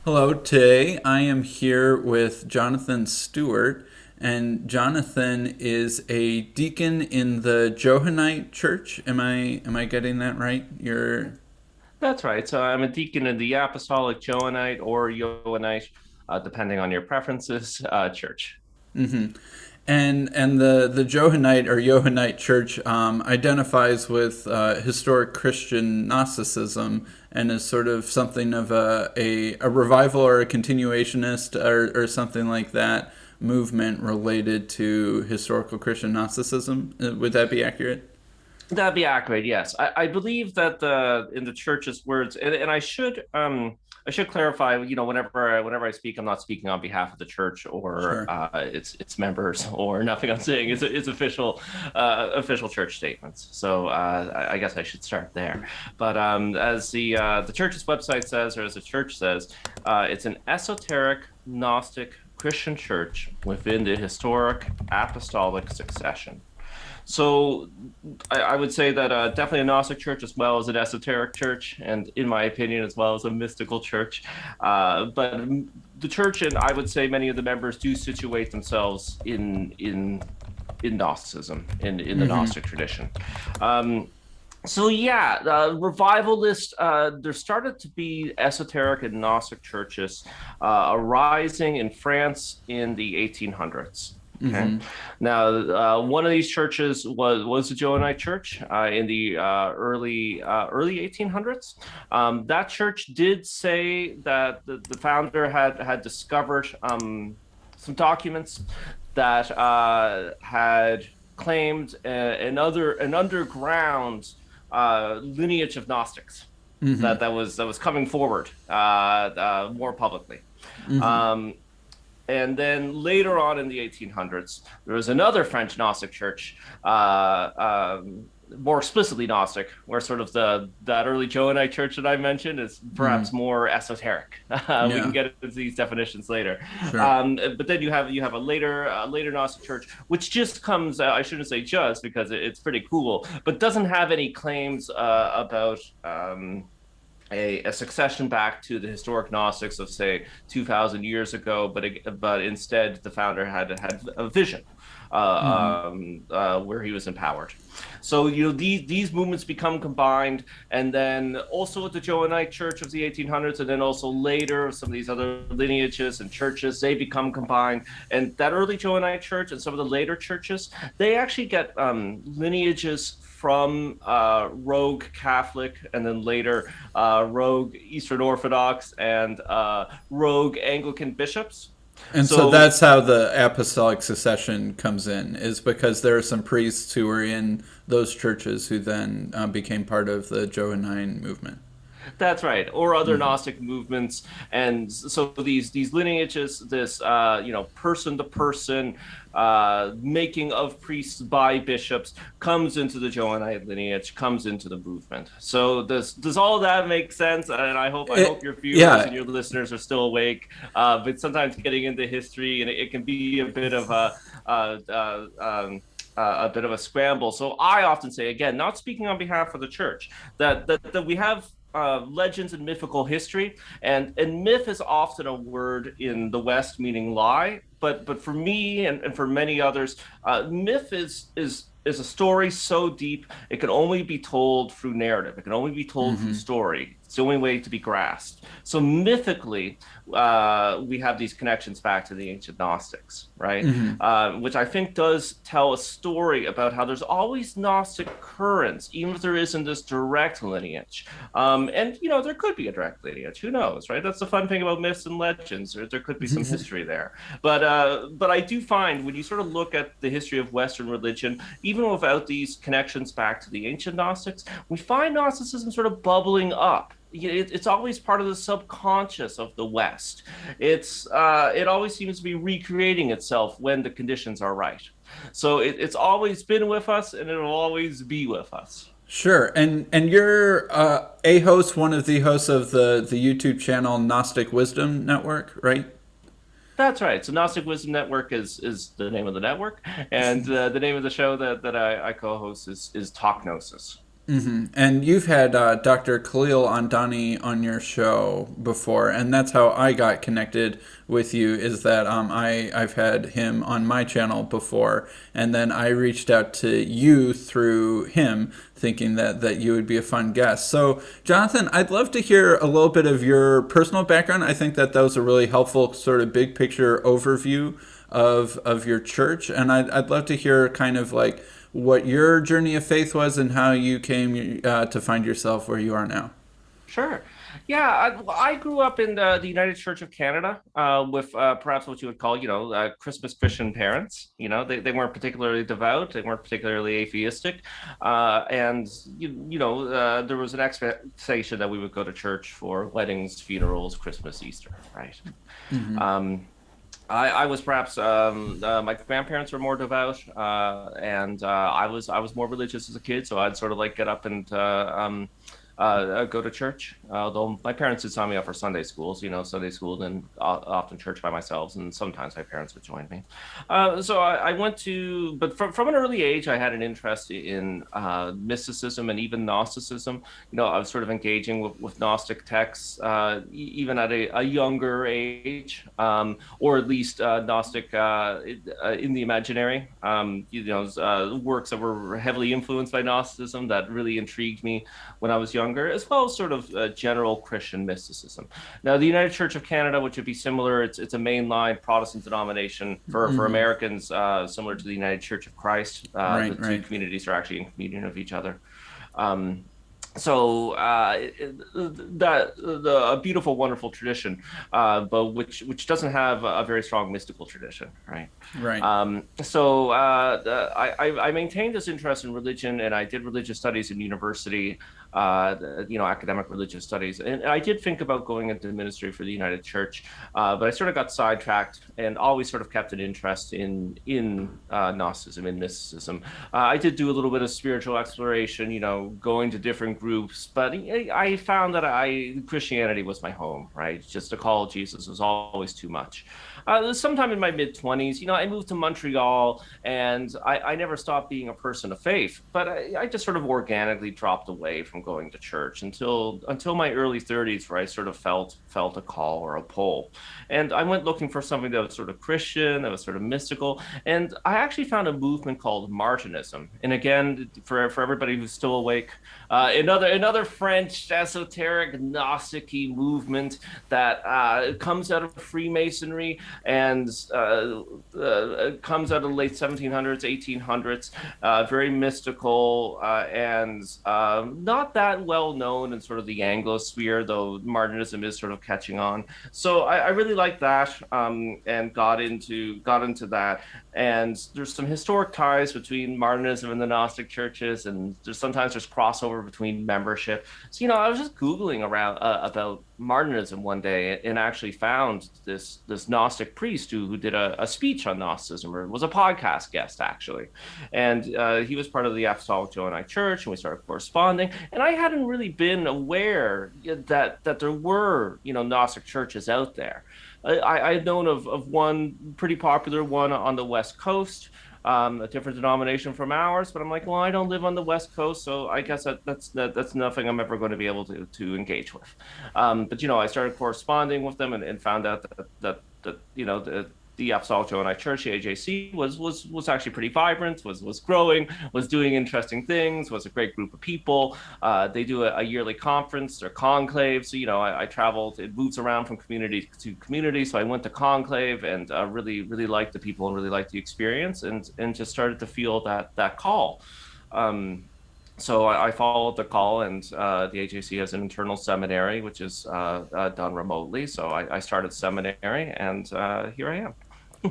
Hello, today I am here with Jonathan Stewart, and Jonathan is a deacon in the Johannite Church. Am I getting that right? You're That's right. So I'm a deacon in the Apostolic Johannite or Johannite, depending on your preferences, church. and the Johannite or Johannite Church identifies with historic Christian Gnosticism and is sort of something of a revival or a continuationist or something like that movement related to historical Christian Gnosticism. Would that be accurate? That'd be accurate. Yes, I believe that the in the church's words, and I should clarify. Whenever I speak, I'm not speaking on behalf of the church or Sure. its members, or nothing I'm saying is official official church statements. So I guess I should start there. But as the church's website says, or as the church says, it's an esoteric Gnostic Christian church within the historic Apostolic Succession. So I would say that definitely a Gnostic church as well as an esoteric church, and in my opinion, as well as a mystical church. But the church, and I would say many of the members do situate themselves in Gnosticism, in the Gnostic tradition. So yeah, revivalist. There started to be esoteric and Gnostic churches arising in France in the 1800s. Okay. Now, one of these churches was the Johannite Church in the early 1800s. That church did say that the founder had discovered some documents that had claimed an underground lineage of Gnostics that was coming forward more publicly. Um, and then later on in the 1800s, there was another French Gnostic church, more explicitly Gnostic, where sort of that early Johannite church that I mentioned is perhaps more esoteric. We can Yeah. get into these definitions later. Sure. But then you have a later Gnostic church, which just comes. I shouldn't say just because it's pretty cool, but doesn't have any claims about. A succession back to the historic Gnostics of say 2,000 years ago, but instead the founder had a vision where he was empowered. So these movements become combined, and then also with the Johannite Church of the 1800s, and then also later some of these other lineages and churches they become combined. And that early Johannite Church and some of the later churches they actually get lineages from rogue Catholic and then later rogue Eastern Orthodox and rogue Anglican bishops. And so So that's how the apostolic succession comes in, is because there are some priests who were in those churches who then became part of the Johannine movement. that's right, or other Gnostic movements, and so these lineages, this person to person making of priests by bishops comes into the Johannite lineage, comes into the movement. So does all of that make sense? And I hope your viewers and Yeah, your listeners are still awake. But sometimes getting into history and it can be a bit of a bit of a scramble. So I often say, again, not speaking on behalf of the church, that we have legends and mythical history, and myth is often a word in the West meaning lie. But for me and for many others, myth is a story so deep it can only be told through narrative. It can only be told through story. It's the only way to be grasped. So mythically, we have these connections back to the ancient Gnostics, right? Which I think does tell a story about how there's always Gnostic currents, even if there isn't this direct lineage. And there could be a direct lineage. Who knows, right? That's the fun thing about myths and legends. There could be some history there. But I do find when you sort of look at the history of Western religion, even without these connections back to the ancient Gnostics, we find Gnosticism sort of bubbling up. It's always part of the subconscious of the West. It always seems to be recreating itself when the conditions are right. So it's always been with us, and it'll always be with us. sure. And you're a host, one of the hosts of the YouTube channel Gnostic Wisdom Network, right? That's right. So Gnostic Wisdom Network is the name of the network, and the name of the show that I co-host is Talk Gnosis. And you've had Dr. Khalil Andani on your show before, and that's how I got connected with you. Is that I've had him on my channel before, and then I reached out to you through him, thinking that you would be a fun guest. So, Jonathan, I'd love to hear a little bit of your personal background. I think that was a really helpful sort of big picture overview of your church, and I'd love to hear kind of like what your journey of faith was and how you came to find yourself where you are now. Sure. Yeah, I grew up in the United Church of Canada with perhaps what you would call, Christmas Christian parents. They weren't particularly devout. They weren't particularly atheistic. And, there was an expectation that we would go to church for weddings, funerals, Christmas, Easter, right? Mm-hmm. I was perhaps my grandparents were more devout, and I was more religious as a kid, so I'd sort of like get up and go to church. Although my parents did sign me up for Sunday schools, Sunday school and often church by myself, and sometimes my parents would join me. So I went to, but from an early age, I had an interest in mysticism and even Gnosticism. I was sort of engaging with Gnostic texts, even at a younger age, or at least Gnostic in the imaginary. Works that were heavily influenced by Gnosticism that really intrigued me when I was younger, as well as sort of general Christian mysticism. Now, the United Church of Canada, which would be similar, it's a mainline Protestant denomination for Americans, similar to the United Church of Christ. The two communities are actually in communion of each other. So a beautiful, wonderful tradition, but which doesn't have a very strong mystical tradition, right? Right. So I maintained this interest in religion, and I did religious studies in university, academic religious studies, and I did think about going into ministry for the United Church, but I sort of got sidetracked and always sort of kept an interest in Gnosticism, in mysticism. I did do a little bit of spiritual exploration, going to different groups, but I found that Christianity was my home, right? Just to call Jesus was always too much. Sometime in my mid-20s, I moved to Montreal, and I never stopped being a person of faith, but I just sort of organically dropped away from going to church until my early 30s, where I sort of felt a call or a pull. And I went looking for something that was sort of Christian, that was sort of mystical, and I actually found a movement called Martionism. And again, for everybody who's still awake, another French esoteric Gnostic-y movement that comes out of Freemasonry and comes out of the late 1700s, 1800s, very mystical and not that well known in sort of the Anglosphere, though Martionism is sort of catching on. So I really liked that, and got into that. And there's some historic ties between Martionism and the Gnostic churches, and sometimes there's crossover between membership. So I was just Googling around about Martionism one day, and actually found this Gnostic priest who did a speech on Gnosticism, or was a podcast guest actually, and he was part of the Apostolic Johannite Church, and we started corresponding. And I hadn't really been aware that there were Gnostic churches out there. I had known of one pretty popular one on the West Coast, a different denomination from ours, but I'm like, well, I don't live on the West Coast, so I guess that's nothing I'm ever going to be able to engage with. But I started corresponding with them, and found out that the Apostolic Johannite Church, the AJC, was actually pretty vibrant, was growing, was doing interesting things, was a great group of people. They do a yearly conference or conclave. So, I traveled, it moves around from community to community. So I went to conclave, and really, really liked the people and really liked the experience, and just started to feel that call. So I followed the call, and the AJC has an internal seminary, which is done remotely. So I started seminary, and here I am.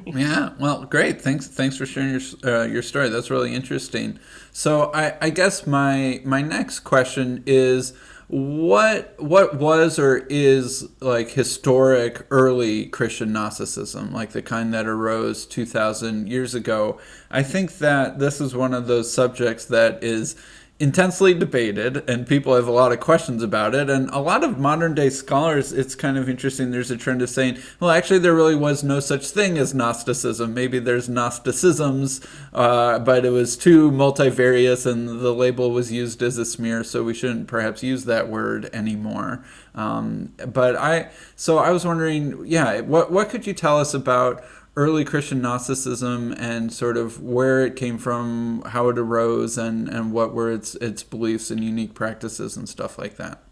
Yeah, well, great. Thanks for sharing your story. That's really interesting. So I guess my next question is, what was or is like historic early Christian Gnosticism, like the kind that arose 2,000 years ago? I think that this is one of those subjects that is intensely debated, and people have a lot of questions about it. And a lot of modern day scholars, it's kind of interesting. There's a trend of saying, well, actually, there really was no such thing as Gnosticism. Maybe there's Gnosticisms, but it was too multivarious, and the label was used as a smear, so we shouldn't perhaps use that word anymore. So I was wondering, yeah, what could you tell us about early Christian Gnosticism and sort of where it came from, how it arose, and what were its beliefs and unique practices and stuff like that?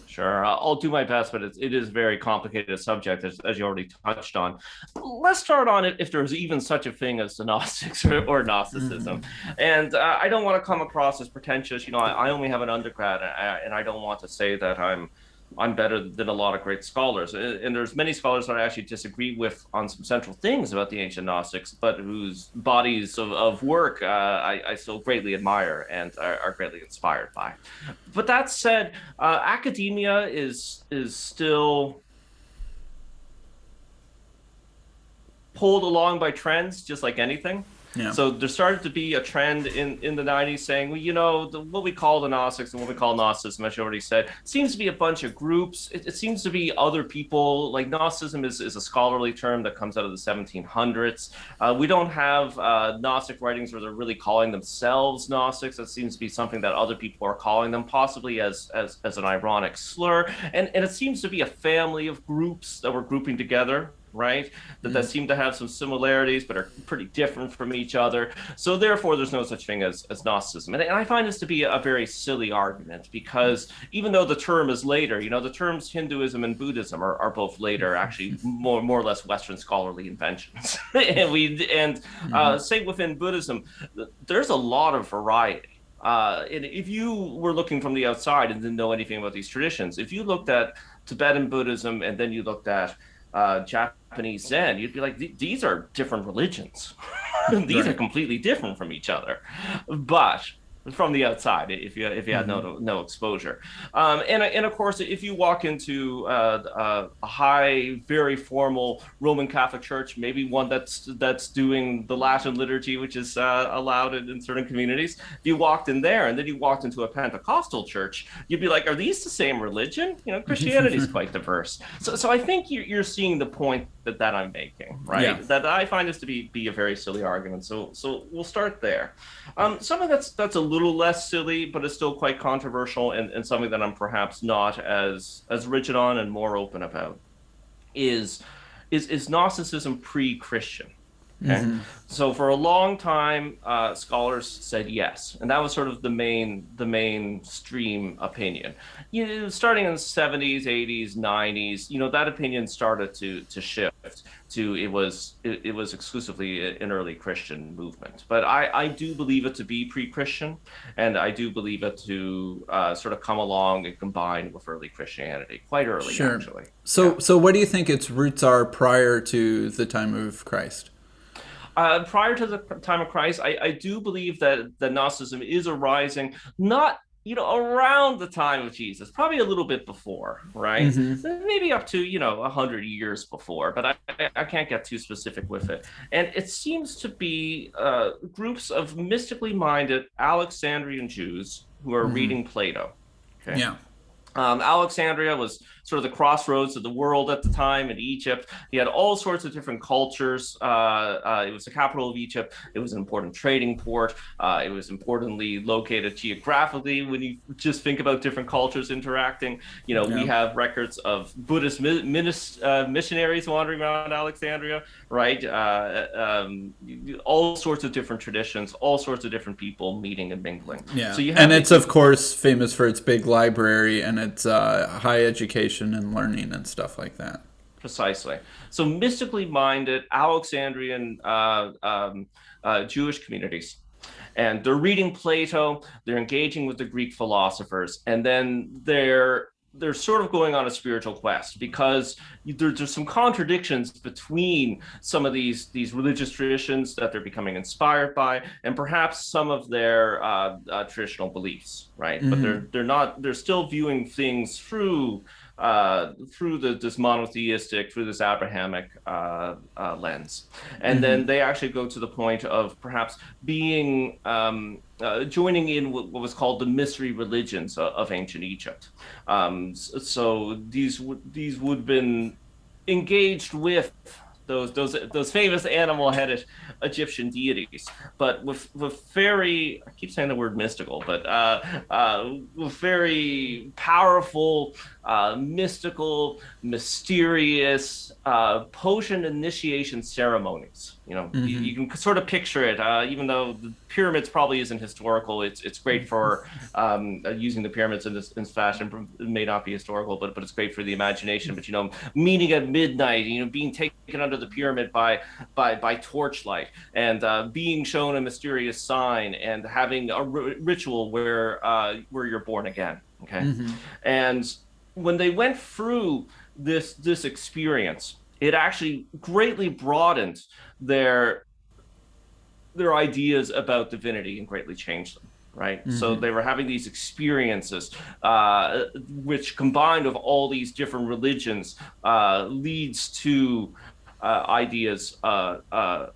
Sure, I'll do my best, but it is a very complicated subject, as you already touched on. Let's start on it if there's even such a thing as the Gnostics or Gnosticism. And I don't want to come across as pretentious. I only have an undergrad, and I don't want to say that I'm better than a lot of great scholars. And there's many scholars that I actually disagree with on some central things about the ancient Gnostics, but whose bodies of work I still greatly admire and are greatly inspired by. But that said, academia is still pulled along by trends, just like anything. Yeah. So there started to be a trend in the 90s saying, well, what we call the Gnostics and what we call Gnosticism, as you already said, seems to be a bunch of groups. It seems to be other people. Like Gnosticism is a scholarly term that comes out of the 1700s. We don't have Gnostic writings where they're really calling themselves Gnostics. That seems to be something that other people are calling them, possibly as an ironic slur. And it seems to be a family of groups that we're grouping together, right? That seem to have some similarities, but are pretty different from each other. So therefore, there's no such thing as Gnosticism. And I find this to be a very silly argument, because even though the term is later, the terms Hinduism and Buddhism are both later, actually more or less Western scholarly inventions. and say within Buddhism, there's a lot of variety. And if you were looking from the outside and didn't know anything about these traditions, if you looked at Tibetan Buddhism and then you looked at Japanese Zen, you'd be like, these are different religions. These are completely different from each other. But from the outside, if you had no exposure, and of course, if you walk into a high, very formal Roman Catholic church, maybe one that's doing the Latin liturgy, which is allowed in certain communities. If you walked in there and then you walked into a Pentecostal church, you'd be like, are these the same religion? Christianity is quite diverse. So I think you're seeing the point that I'm making, right? Yeah. That I find this to be a very silly argument. So we'll start there. Something that's a little less silly, but it's still quite controversial, and something that I'm perhaps not as rigid on and more open about is Gnosticism pre-Christian. Okay. So for a long time, scholars said yes, and that was sort of the mainstream opinion. Starting in the 70s, 80s, 90s, that opinion started to shift to it was exclusively an early Christian movement. But I do believe it to be pre-Christian, and I do believe it to sort of come along and combine with early Christianity quite early, actually. So what do you think its roots are prior to the time of Christ? Prior to the time of Christ, I do believe that Gnosticism is arising, not around the time of Jesus, probably a little bit before, right? Maybe up to 100 years before, but I can't get too specific with it. And it seems to be groups of mystically minded Alexandrian Jews who are reading Plato. Okay. Yeah. Alexandria was sort of the crossroads of the world at the time in Egypt. You had all sorts of different cultures. It was the capital of Egypt. It was an important trading port. It was importantly located geographically when you just think about different cultures interacting. We have records of Buddhist missionaries wandering around Alexandria, right? All sorts of different traditions, all sorts of different people meeting and mingling. Yeah. So it's, of course, famous for its big library and its high education and learning and stuff like that. Precisely. So mystically minded Alexandrian Jewish communities. And they're reading Plato, they're engaging with the Greek philosophers, and then they're sort of going on a spiritual quest, because there's some contradictions between some of these religious traditions that they're becoming inspired by, and perhaps some of their traditional beliefs, right? But they're still viewing things through through this monotheistic, through this Abrahamic lens. And Mm-hmm. then they actually go to the point of perhaps being joining in what was called the mystery religions of ancient Egypt. So these would have been engaged with those famous animal-headed Egyptian deities, but with very, I keep saying the word mystical, but with very powerful, mystical, mysterious potion initiation ceremonies. You know, Mm-hmm. you can sort of picture it. Even though the pyramids probably isn't historical, it's great for using the pyramids in this fashion. It may not be historical, but it's great for the imagination. But meeting at midnight, being taken under the pyramid by torchlight, and being shown a mysterious sign, and having a ritual where you're born again. Okay, Mm-hmm. and when they went through this experience, it actually greatly broadened their ideas about divinity and greatly changed them. Right. So Mm-hmm. they were having these experiences, which combined with all these different religions, leads to ideas that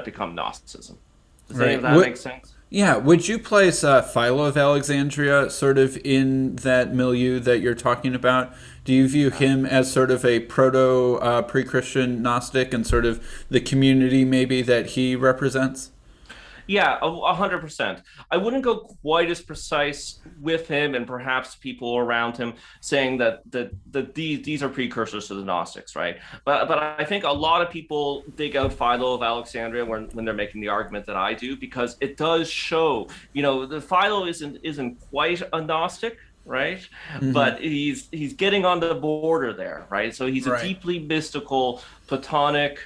become Gnosticism. Does any of Right. that make sense? Yeah, would you place Philo of Alexandria sort of in that milieu that you're talking about? Do you view him as sort of a proto pre-Christian Gnostic and sort of the community maybe that he represents? Yeah, 100%. I wouldn't go quite as precise with him, and perhaps people around him saying that these are precursors to the Gnostics, right? But I think a lot of people dig out Philo of Alexandria when they're making the argument that I do, because it does show, the Philo isn't quite a Gnostic, right? Mm-hmm. But he's getting on the border there, right? So he's a Right. deeply mystical, Platonic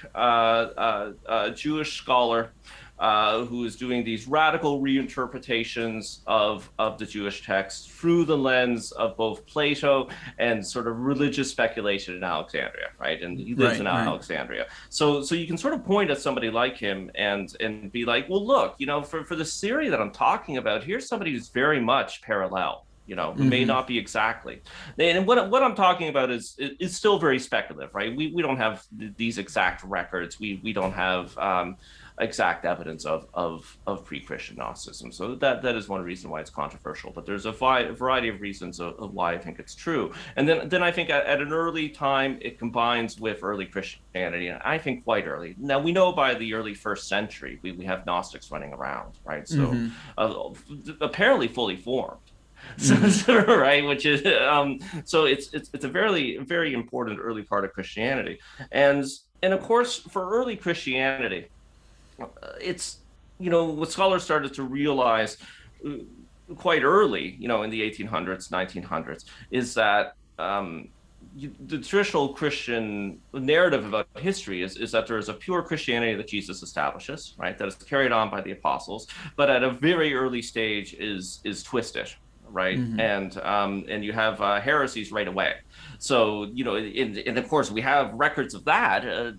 Jewish scholar who is doing these radical reinterpretations of the Jewish text through the lens of both Plato and sort of religious speculation in Alexandria, right? And he lives in Right. Right. Alexandria. So you can sort of point at somebody like him and be like, well, look, for the theory that I'm talking about, here's somebody who's very much parallel. It may Mm-hmm. not be exactly. And what I'm talking about is still very speculative, right? We don't have these exact records. We don't have exact evidence of pre-Christian Gnosticism. So that is one reason why it's controversial. But there's a variety of reasons of why I think it's true. And then I think at an early time it combines with early Christianity, and I think quite early. Now we know by the early first century we have Gnostics running around, right? So Mm-hmm. apparently fully formed. Mm-hmm. Right, which is so it's a very important early part of Christianity, and of course for early Christianity, it's what scholars started to realize quite early, in the 1800s, 1900s, is that the traditional Christian narrative about history is that there is a pure Christianity that Jesus establishes, right? That is carried on by the apostles, but at a very early stage is twisted, right? Mm-hmm. And you have heresies right away. So and of course we have records of that.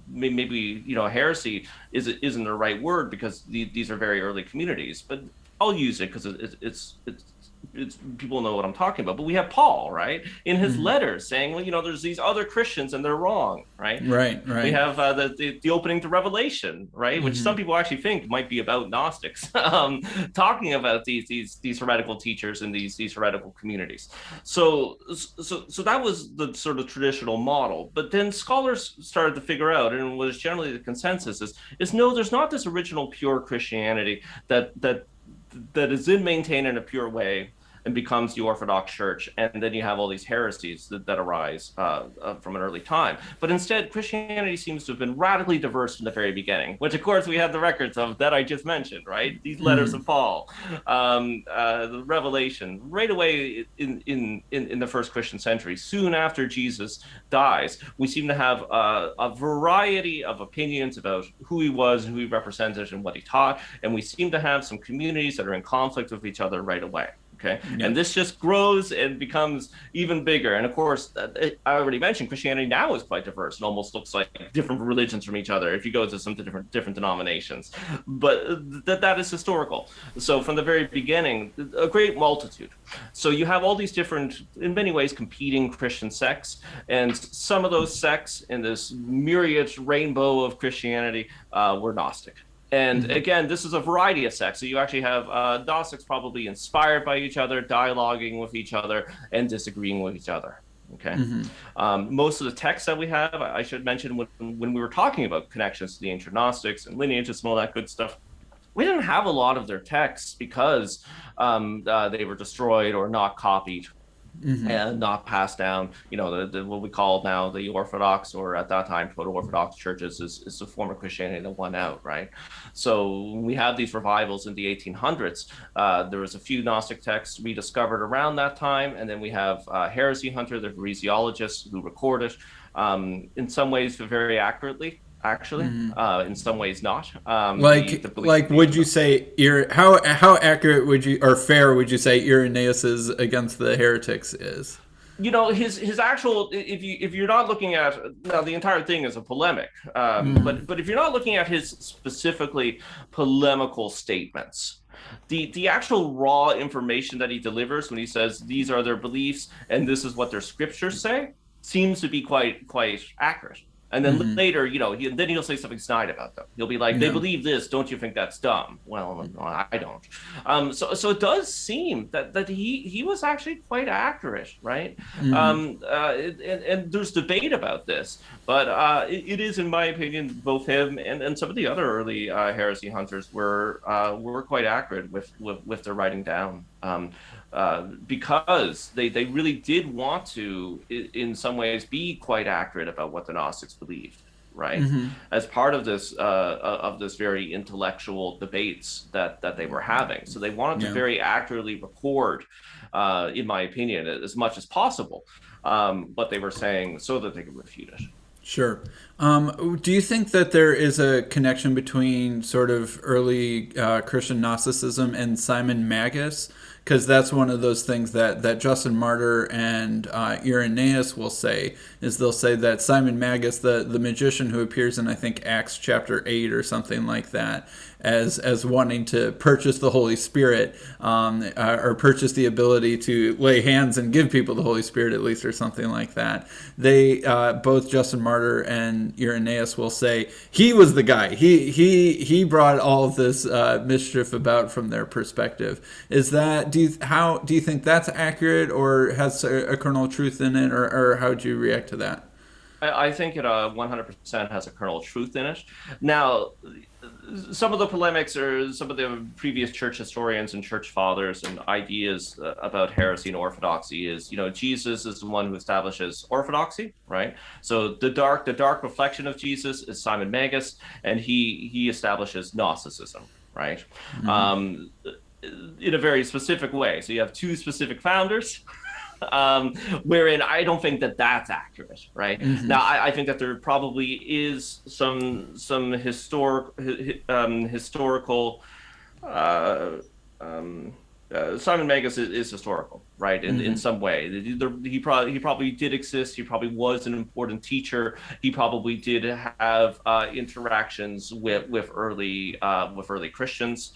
Maybe heresy isn't the right word because these are very early communities, but I'll use it because it's people know what I'm talking about. But we have Paul, right, in his Mm-hmm. letters saying, well, there's these other Christians and they're wrong, right? Right. We Right. have the opening to Revelation, right, which some Mm-hmm. people actually think might be about Gnostics, talking about these heretical teachers and these heretical communities. So that was the sort of traditional model. But then scholars started to figure out, and was generally the consensus is no, there's not this original pure Christianity that is then maintained in a pure way and becomes the Orthodox Church, and then you have all these heresies that arise from an early time. But instead, Christianity seems to have been radically diverse from the very beginning, which of course we have the records of that I just mentioned, right? These letters Mm-hmm. of Paul, the Revelation, right away in the first Christian century, soon after Jesus dies, we seem to have a variety of opinions about who he was and who he represented and what he taught, and we seem to have some communities that are in conflict with each other right away. Okay. Yeah. And this just grows and becomes even bigger. And of course, I already mentioned Christianity now is quite diverse. It almost looks like different religions from each other if you go to some different denominations. But that is historical. So from the very beginning, a great multitude. So you have all these different, in many ways, competing Christian sects. And some of those sects in this myriad rainbow of Christianity were Gnostic. And again, this is a variety of sects. So you actually have Gnostics probably inspired by each other, dialoguing with each other, and disagreeing with each other. Okay. Most of the texts that we have, I should mention when we were talking about connections to the ancient Gnostics and lineages and all that good stuff, we didn't have a lot of their texts because they were destroyed or not copied. And not passed down, what we call now the Orthodox, or at that time proto-Orthodox churches, is the form of Christianity that won out, right? So we have these revivals in the 1800s. There was a few Gnostic texts rediscovered around that time, and then we have Heresy Hunter, the heresiologist, who recorded in some ways very accurately. Actually, in some ways not. Would you say how accurate would you, or fair would you say, Irenaeus's Against the Heretics is? His actual, if you're not looking at, now the entire thing is a polemic, but if you're not looking at his specifically polemical statements, the actual raw information that he delivers when he says these are their beliefs and this is what their scriptures say seems to be quite accurate. And then later, then he'll say something snide about them. He'll be like, they believe this. Don't you think that's dumb? Well, no, I don't. So it does seem that he was actually quite accurate, right? And there's debate about this, but it is, in my opinion, both him and some of the other early heresy hunters were quite accurate with their writing down. Because they really did want to, in some ways, be quite accurate about what the Gnostics believed, right? As part of this very intellectual debates that they were having. So they wanted to very accurately record, in my opinion, as much as possible, what they were saying so that they could refute it. Sure. Do you think that there is a connection between sort of early Christian Gnosticism and Simon Magus? Because that's one of those things that Justin Martyr and Irenaeus will say, is they'll say that Simon Magus, the magician who appears in, I think, Acts chapter 8 or something like that, as wanting to purchase the Holy Spirit, or purchase the ability to lay hands and give people the Holy Spirit, at least, or something like that. They both Justin Martyr and Irenaeus will say he was the guy. He brought all of this mischief about from their perspective. Is that, do you think that's accurate, or has a kernel of truth in it, or how would you react to that? I think it 100% has a kernel of truth in it. Now, some of the polemics, or some of the previous church historians and church fathers and ideas about heresy and orthodoxy is, Jesus is the one who establishes orthodoxy, right? So the dark reflection of Jesus is Simon Magus, and he establishes Gnosticism, right? In a very specific way. So you have two specific founders. Wherein I don't think that that's accurate, right? Now, I think that there probably is some historical. Simon Magus is historical, right? In some way, he probably did exist. He probably was an important teacher. He probably did have interactions with early Christians.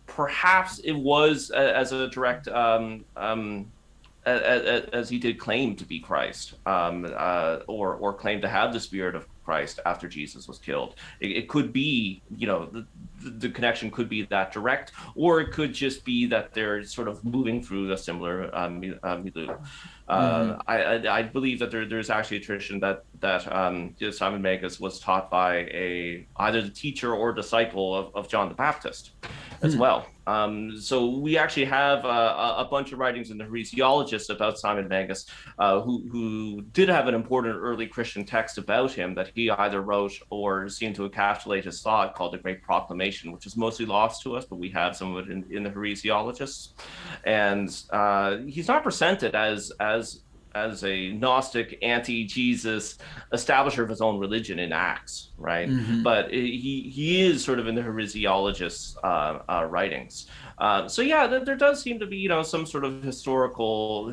Perhaps it was as a direct. As he did claim to be Christ, or claim to have the Spirit of Christ after Jesus was killed. It could be, the connection could be that direct, or it could just be that they're sort of moving through a similar milieu. I believe that there's actually a tradition that Simon Magus was taught by either the teacher or disciple of John the Baptist as well. So we actually have a bunch of writings in the heresiologists about Simon Magus, who did have an important early Christian text about him that he either wrote or seemed to encapsulate his thought, called the Great Proclamation, which is mostly lost to us, but we have some of it in the heresiologists. And he's not presented as a Gnostic, anti-Jesus establisher of his own religion in Acts, right? But he is sort of in the heresiologist's writings. So yeah, there does seem to be some sort of historical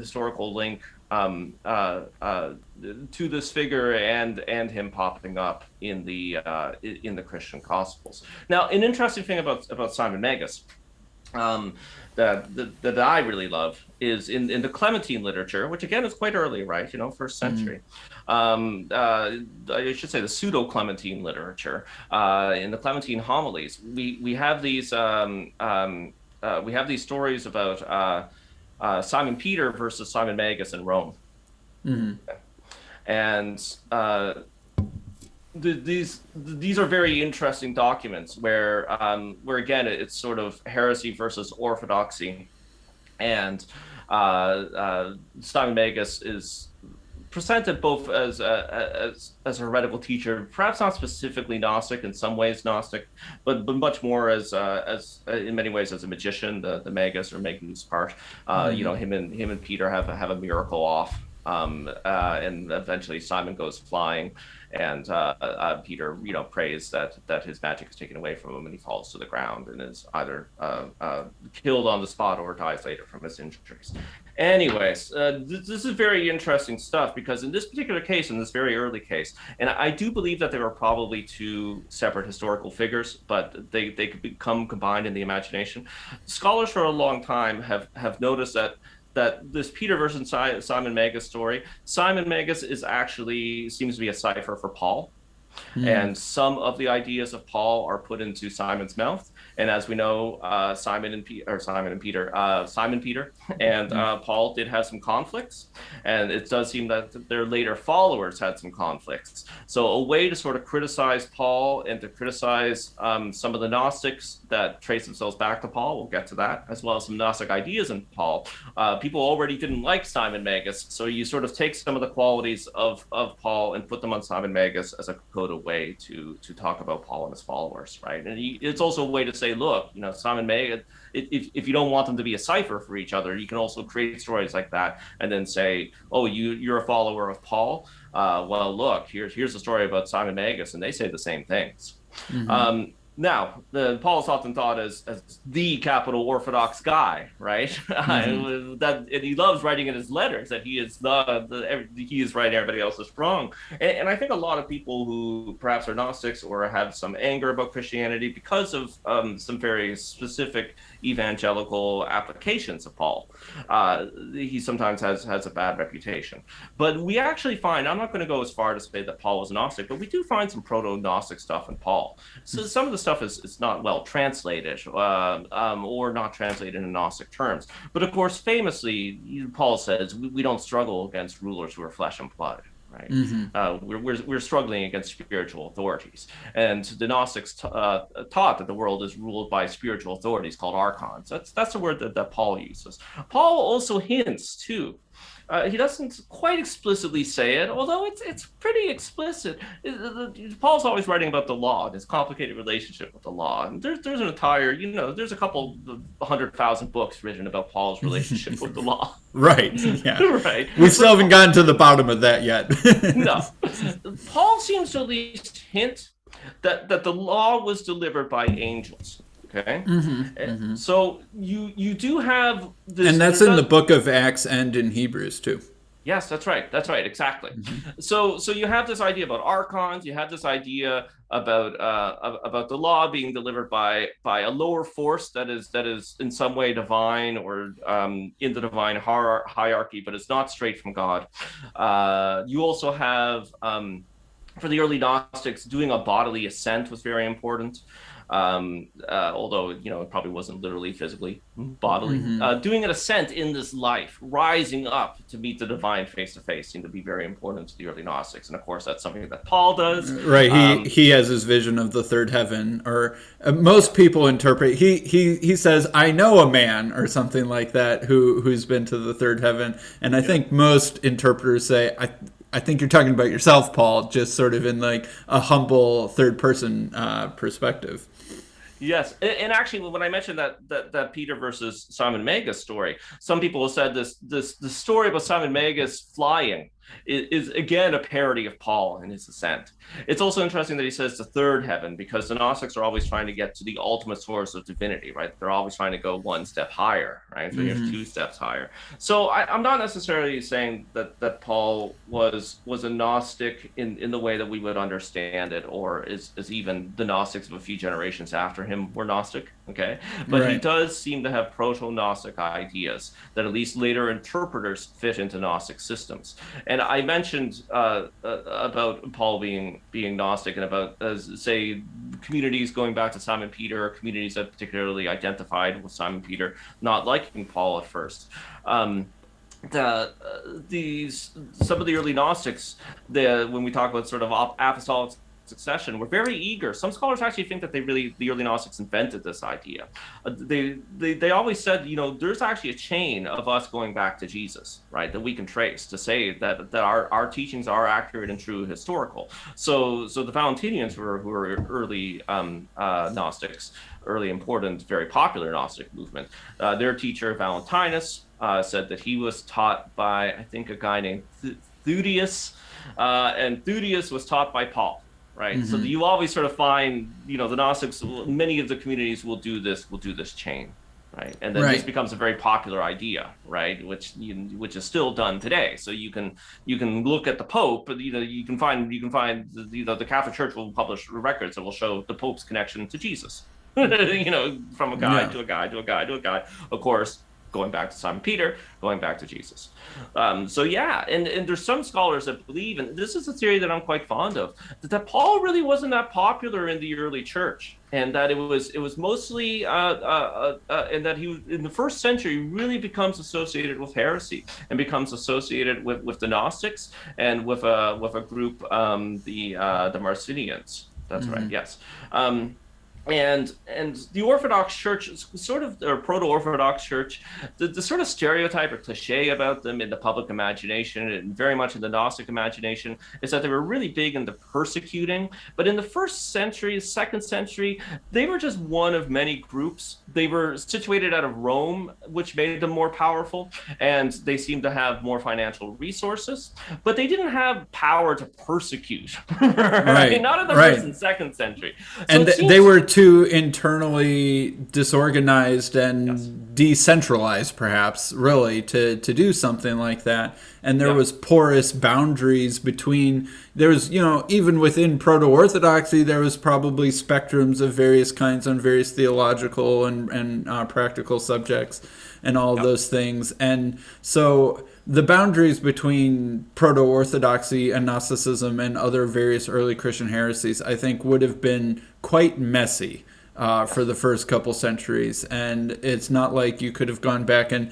link to this figure and him popping up in the Christian Gospels. Now, an interesting thing about Simon Magus that I really love is in the Clementine literature, which again is quite early, right? First century. I should say the pseudo-Clementine literature. In the Clementine homilies, we have these stories about Simon Peter versus Simon Magus in Rome, and these are very interesting documents where again it's sort of heresy versus orthodoxy, and Simon Magus is presented both as a heretical teacher, perhaps not specifically Gnostic, in some ways Gnostic, but much more as in many ways as a magician, the Magus or Magnus part. Him and Peter have a miracle off. And eventually Simon goes flying, and Peter, prays that his magic is taken away from him, and he falls to the ground and is either killed on the spot or dies later from his injuries. Anyways, this is very interesting stuff, because in this particular case, in this very early case, and I do believe that there are probably two separate historical figures, but they could become combined in the imagination. Scholars for a long time have noticed that this Peter versus Simon Magus story, Simon Magus seems to be a cipher for Paul. And some of the ideas of Paul are put into Simon's mouth. And as we know, Simon Peter and Paul did have some conflicts. And it does seem that their later followers had some conflicts. So a way to sort of criticize Paul and to criticize some of the Gnostics that trace themselves back to Paul, we'll get to that, as well as some Gnostic ideas in Paul. People already didn't like Simon Magus. So you sort of take some of the qualities of Paul and put them on Simon Magus as a code of way to talk about Paul and his followers, right? And it's also a way to say, look, Simon Magus, if you don't want them to be a cipher for each other, you can also create stories like that and then say, oh, you're a follower of Paul. Well, look, here's a story about Simon Magus, and they say the same things. Now, Paul is often thought as the capital Orthodox guy, right? And he loves writing in his letters that he is he is right, everybody else is wrong. And I think a lot of people who perhaps are Gnostics or have some anger about Christianity because of some very specific evangelical applications of Paul, he sometimes has a bad reputation. But we actually find, I'm not going to go as far to say that Paul was Gnostic, but we do find some proto-Gnostic stuff in Paul. So some of the stuff is not well translated, or not translated in Gnostic terms. But of course, famously, Paul says we don't struggle against rulers who are flesh and blood. Right? We're struggling against spiritual authorities, and the Gnostics taught that the world is ruled by spiritual authorities called archons. That's the word that Paul uses. Paul also hints too. He doesn't quite explicitly say it, although it's pretty explicit. Paul's always writing about the law and his complicated relationship with the law. And there's an entire, there's a couple 100,000 books written about Paul's relationship with the law. Right. Yeah. Right. We still haven't gotten to the bottom of that yet. No. Paul seems to at least hint that the law was delivered by angels. Okay. So you do have this, and that's in the book of Acts and in Hebrews too. Yes, that's right. Exactly. So you have this idea about archons. You have this idea about the law being delivered by a lower force that is in some way divine or in the divine hierarchy, but it's not straight from God. You also have for the early Gnostics, doing a bodily ascent was very important. Although it probably wasn't literally physically bodily, doing an ascent in this life, rising up to meet the divine face to face, seemed to be very important to the early Gnostics. And of course that's something that Paul does, right? He has his vision of the third heaven, or most people interpret, he says, I know a man or something like that who's been to the third heaven. And I think most interpreters say, I think you're talking about yourself, Paul, just sort of in like a humble third person perspective. Yes, and actually, when I mentioned that Peter versus Simon Magus story, some people have said the story about Simon Magus flying is again a parody of Paul and his ascent. It's also interesting that he says the third heaven, because the Gnostics are always trying to get to the ultimate source of divinity, right? They're always trying to go one step higher, right? So here's two steps higher. So I'm not necessarily saying that Paul was a Gnostic in the way that we would understand it, or is even the Gnostics of a few generations after him were Gnostic, okay? But he does seem to have proto-Gnostic ideas that at least later interpreters fit into Gnostic systems. And I mentioned about Paul being Gnostic, and about, say, communities going back to Simon Peter, communities that particularly identified with Simon Peter, not liking Paul at first. These some of the early Gnostics, when we talk about sort of apostolic succession, were very eager. Some scholars actually think that the early Gnostics invented this idea. They always said, there's actually a chain of us going back to Jesus, right, that we can trace to say that our teachings are accurate and true historical. So the Valentinians who were early Gnostics, early important, very popular Gnostic movement. Their teacher Valentinus said that he was taught by, I think, a guy named Theudius, and Theudius was taught by Paul. Right. So you always sort of find, the Gnostics, many of the communities will do this chain. Right. And then this becomes a very popular idea. Right. Which is still done today. So you can look at the Pope, but, you can find the Catholic Church will publish records that will show the Pope's connection to Jesus, from a guy to a guy to a guy to a guy. Of course, going back to Simon Peter, going back to Jesus. And there's some scholars that believe, and this is a theory that I'm quite fond of, that Paul really wasn't that popular in the early church, and that it was mostly, and that he in the first century really becomes associated with heresy and becomes associated with the Gnostics and with a group, the Marcionians. That's right. Yes. And the Orthodox Church, sort of, or proto-Orthodox Church, the sort of stereotype or cliche about them in the public imagination, and very much in the Gnostic imagination, is that they were really big into persecuting. But in the first century, second century, they were just one of many groups. They were situated out of Rome, which made them more powerful, and they seemed to have more financial resources. But they didn't have power to persecute, right? Not in the first and second century. So and they were too internally disorganized and decentralized, perhaps, really, to do something like that. And there was porous boundaries between, there was, even within proto-Orthodoxy, there was probably spectrums of various kinds on various theological and practical subjects and all of those things. And so the boundaries between proto-Orthodoxy and Gnosticism and other various early Christian heresies, I think, would have been quite messy for the first couple centuries. And it's not like you could have gone back and,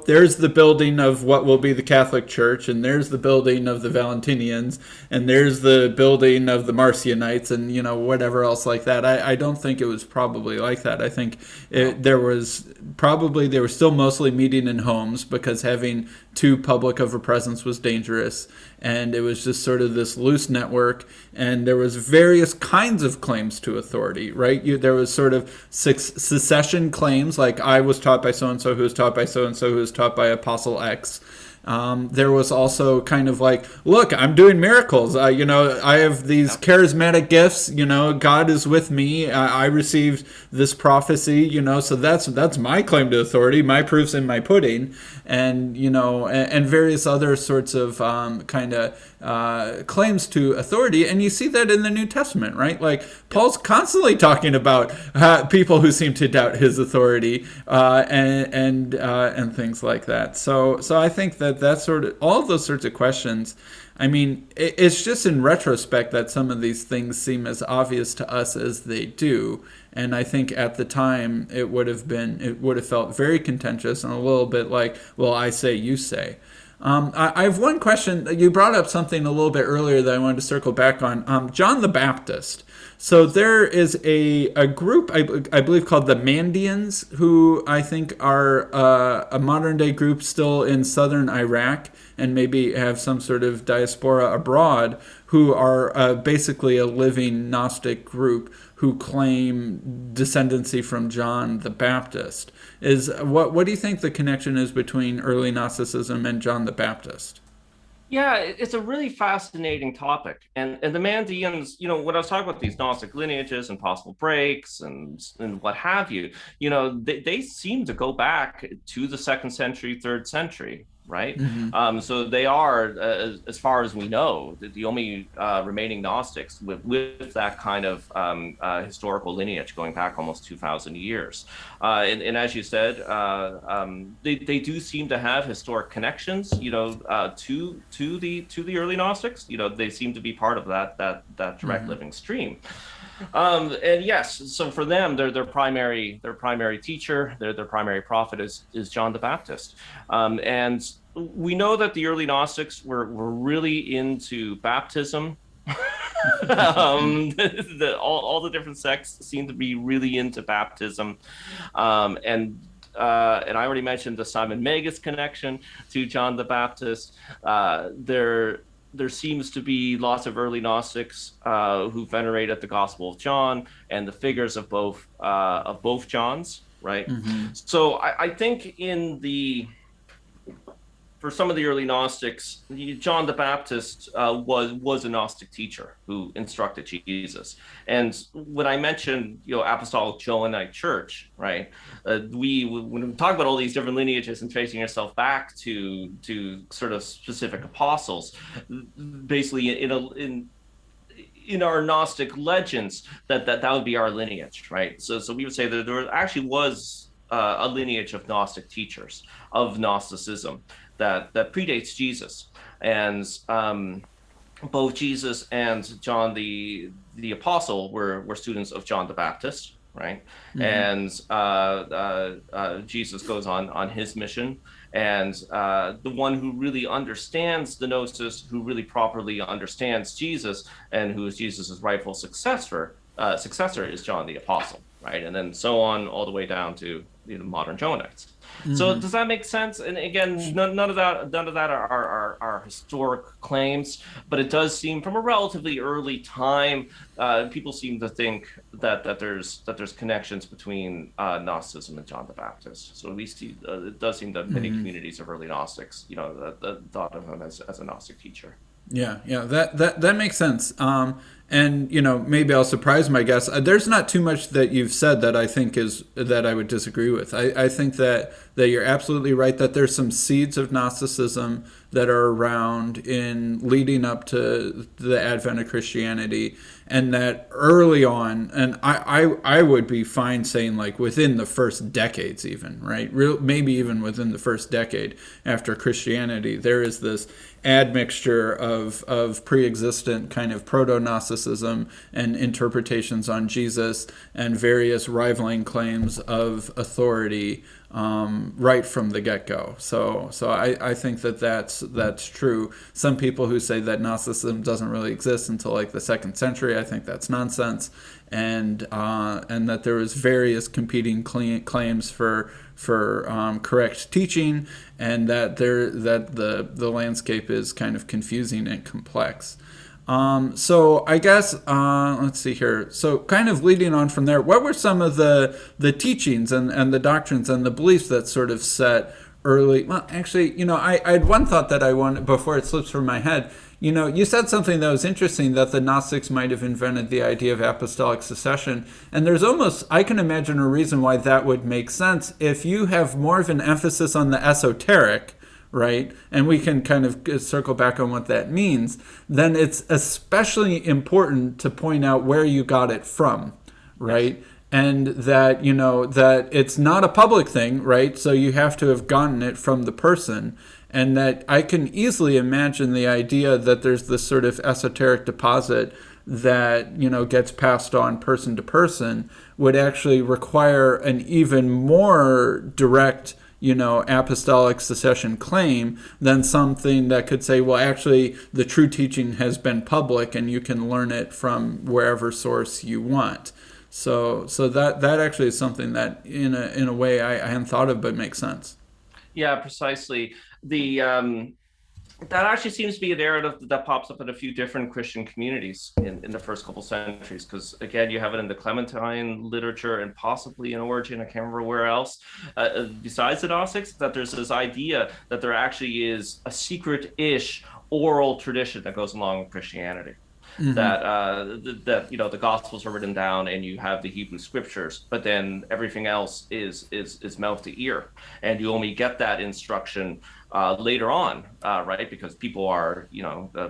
there's the building of what will be the Catholic Church, and there's the building of the Valentinians, and there's the building of the Marcionites, and, whatever else like that. I don't think it was probably like that. I think they were still mostly meeting in homes, because having too public of a presence was dangerous. And it was just sort of this loose network, and there was various kinds of claims to authority, right? There was sort of succession claims, like I was taught by so-and-so, who was taught by so-and-so, who was taught by Apostle X. There was also kind of like, look, I'm doing miracles. I have these charismatic gifts. God is with me. I received this prophecy. So that's my claim to authority. My proof's in my pudding, and and various other sorts of kind of claims to authority. And you see that in the New Testament, right? Like Paul's constantly talking about people who seem to doubt his authority and things like that. So I think that sort of, all of those sorts of questions, I mean, it's just in retrospect that some of these things seem as obvious to us as they do. And I think at the time it would have felt very contentious and a little bit like, well, I say, you say. I have one question. You brought up something a little bit earlier that I wanted to circle back on. John the Baptist. So there is a group, I believe, called the Mandeans, who I think are a modern-day group still in southern Iraq. and maybe have some sort of diaspora abroad who are basically a living Gnostic group who claim descendancy from John the Baptist. What do you think the connection is between early Gnosticism and John the Baptist? Yeah, it's a really fascinating topic. And the Mandeans, when I was talking about these Gnostic lineages and possible breaks and what have you, they seem to go back to the second century, third century, right? Mm-hmm. So they are, as far as we know, the only remaining Gnostics with that kind of historical lineage going back almost 2,000 years. And as you said, they do seem to have historic connections, to the early Gnostics. They seem to be part of that direct Mm-hmm. living stream. And yes, so for them, their primary teacher, their primary prophet is John the Baptist. And we know that the early Gnostics were really into baptism. All the different sects seem to be really into baptism, and I already mentioned the Simon Magus connection to John the Baptist. There seems to be lots of early Gnostics who venerated the Gospel of John and the figures of both Johns, right? Mm-hmm. So I think for some of the early Gnostics, John the Baptist was a Gnostic teacher who instructed Jesus. And when I mentioned, Apostolic Johannite Church, right? When we talk about all these different lineages and tracing yourself back to sort of specific apostles, basically in our Gnostic legends, that would be our lineage, right? So we would say that there actually was a lineage of Gnostic teachers of Gnosticism that predates Jesus, and both Jesus and John the Apostle were students of John the Baptist, right? Mm-hmm. And Jesus goes on his mission, and the one who really understands the Gnosis, who really properly understands Jesus, and who is Jesus's rightful successor is John the Apostle, right? And then so on all the way down to modern Johannites. Mm-hmm. So does that make sense? And again, none of that are historic claims, but it does seem from a relatively early time, people seem to think that there's connections between Gnosticism and John the Baptist. So at least it does seem that many communities of early Gnostics, that thought of him as a Gnostic teacher. Yeah, that makes sense. And maybe I'll surprise my guests. There's not too much that you've said that I think that I would disagree with. I think that you're absolutely right that there's some seeds of Gnosticism that are around in leading up to the advent of Christianity, and that early on, and I would be fine saying like within the first decades even, right? Maybe even within the first decade after Christianity, there is this admixture of pre-existent kind of proto-Gnosticism and interpretations on Jesus and various rivaling claims of authority right from the get-go. So I think that's true. Some people who say that Gnosticism doesn't really exist until like the 2nd century, I think that's nonsense, and that there was various competing claims for correct teaching, and that the landscape is kind of confusing and complex. So I guess let's see here. So kind of leading on from there, what were some of the teachings and the doctrines and the beliefs that sort of set early? Well, actually, I had one thought that I wanted before it slips from my head. You said something that was interesting, that the Gnostics might have invented the idea of apostolic succession. And there's almost, I can imagine a reason why that would make sense if you have more of an emphasis on the esoteric, right? And we can kind of circle back on what that means. Then it's especially important to point out where you got it from, right? Yes. And that, that it's not a public thing, right? So you have to have gotten it from the person. And that I can easily imagine the idea that there's this sort of esoteric deposit that, gets passed on person to person would actually require an even more direct, apostolic succession claim than something that could say, well, actually, the true teaching has been public and you can learn it from wherever source you want. So that actually is something that, in a way, I hadn't thought of, but makes sense. Yeah, precisely. that actually seems to be a narrative that pops up in a few different Christian communities in the first couple centuries. Because again, you have it in the Clementine literature and possibly in Origin. I can't remember where else. Besides the Gnostics, that there's this idea that there actually is a secret-ish oral tradition that goes along with Christianity. Mm-hmm. That the Gospels are written down and you have the Hebrew Scriptures, but then everything else is mouth to ear, and you only get that instruction later on, right? Because people are,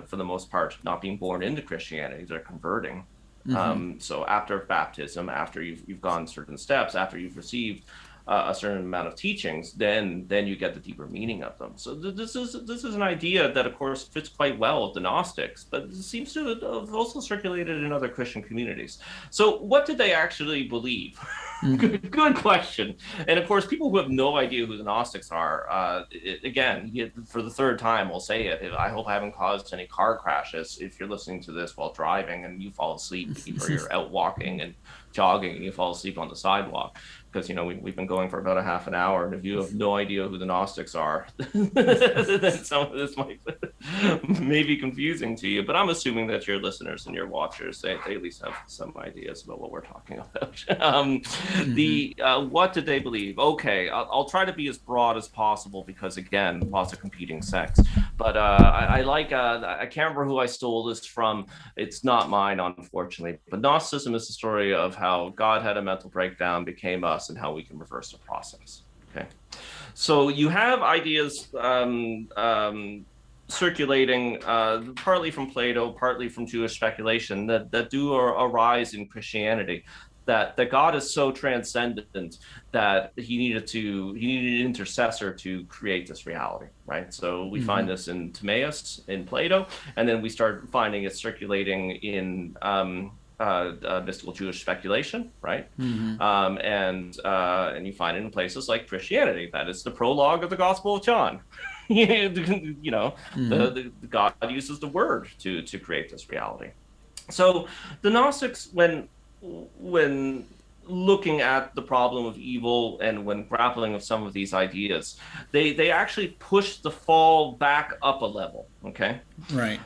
for the most part, not being born into Christianity; they're converting. Mm-hmm. So after baptism, after you've gone certain steps, after you've received a certain amount of teachings, then you get the deeper meaning of them. So this is an idea that, of course, fits quite well with the Gnostics, but it seems to have also circulated in other Christian communities. So what did they actually believe? Mm-hmm. Good question. And of course, people who have no idea who the Gnostics are, again, for the third time, I'll say it. I hope I haven't caused any car crashes if you're listening to this while driving and you fall asleep, or you're out walking and jogging and you fall asleep on the sidewalk. Because we've been going for about a half an hour, and if you have no idea who the Gnostics are, then some of this may be confusing to you. But I'm assuming that your listeners and your watchers, they at least have some ideas about what we're talking about. What did they believe? Okay, I'll try to be as broad as possible because, again, lots of competing sects. But I like, I can't remember who I stole this from. It's not mine, unfortunately. But Gnosticism is the story of how God had a mental breakdown, became us, and how we can reverse the process. Okay, so you have ideas circulating, partly from Plato, partly from Jewish speculation, that do arise in Christianity. That God is so transcendent that he needed an intercessor to create this reality, right? So we find this in Timaeus, in Plato, and then we start finding it circulating in mystical Jewish speculation, right? And you find it in places like Christianity. That is the prologue of the Gospel of John. The God uses the word to create this reality. So the Gnostics, when looking at the problem of evil and when grappling with some of these ideas, they actually push the fall back up a level. Okay, Right.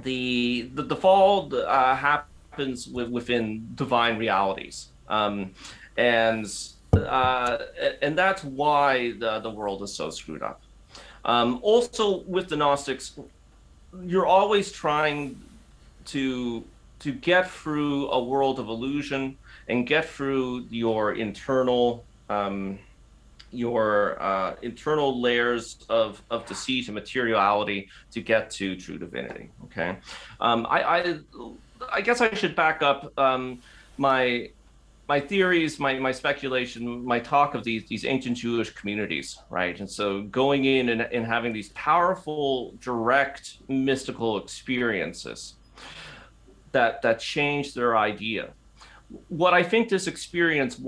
The fall happens within divine realities, and that's why the world is so screwed up. Also, with the Gnostics, you're always trying to get through a world of illusion and get through your internal layers of deceit and materiality to get to true divinity. Okay, I guess I should back up my theories, my speculation, my talk of these ancient Jewish communities, right? And so going in and having these powerful, direct, mystical experiences that changed their idea. What I think this experience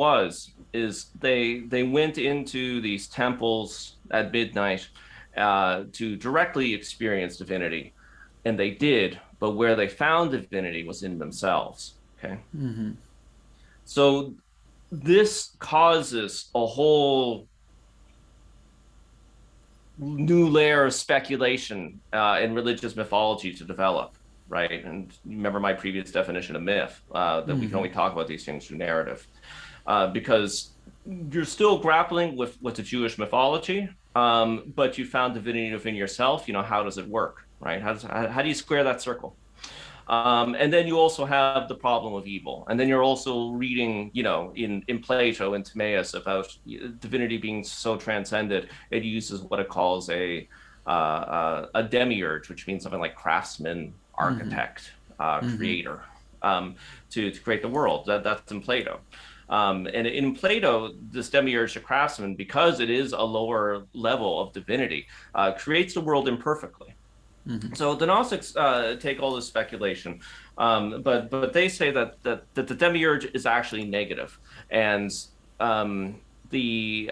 is they went into these temples at midnight to directly experience divinity, and they did. But where they found divinity was in themselves. Okay, so this causes a whole new layer of speculation in religious mythology to develop. Right. And remember my previous definition of myth, that we can only talk about these things through narrative, because you're still grappling with the Jewish mythology, but you found divinity within yourself. How does it work? Right. How do you square that circle? And then you also have the problem of evil. And then you're also reading, in Plato and Timaeus about divinity being so transcendent, it uses what it calls a demiurge, which means something like craftsman, architect, creator, to create the world. That's in Plato. And in Plato, this demiurge, the craftsman, because it is a lower level of divinity, creates the world imperfectly. So the Gnostics take all this speculation, but they say that the demiurge is actually negative, and the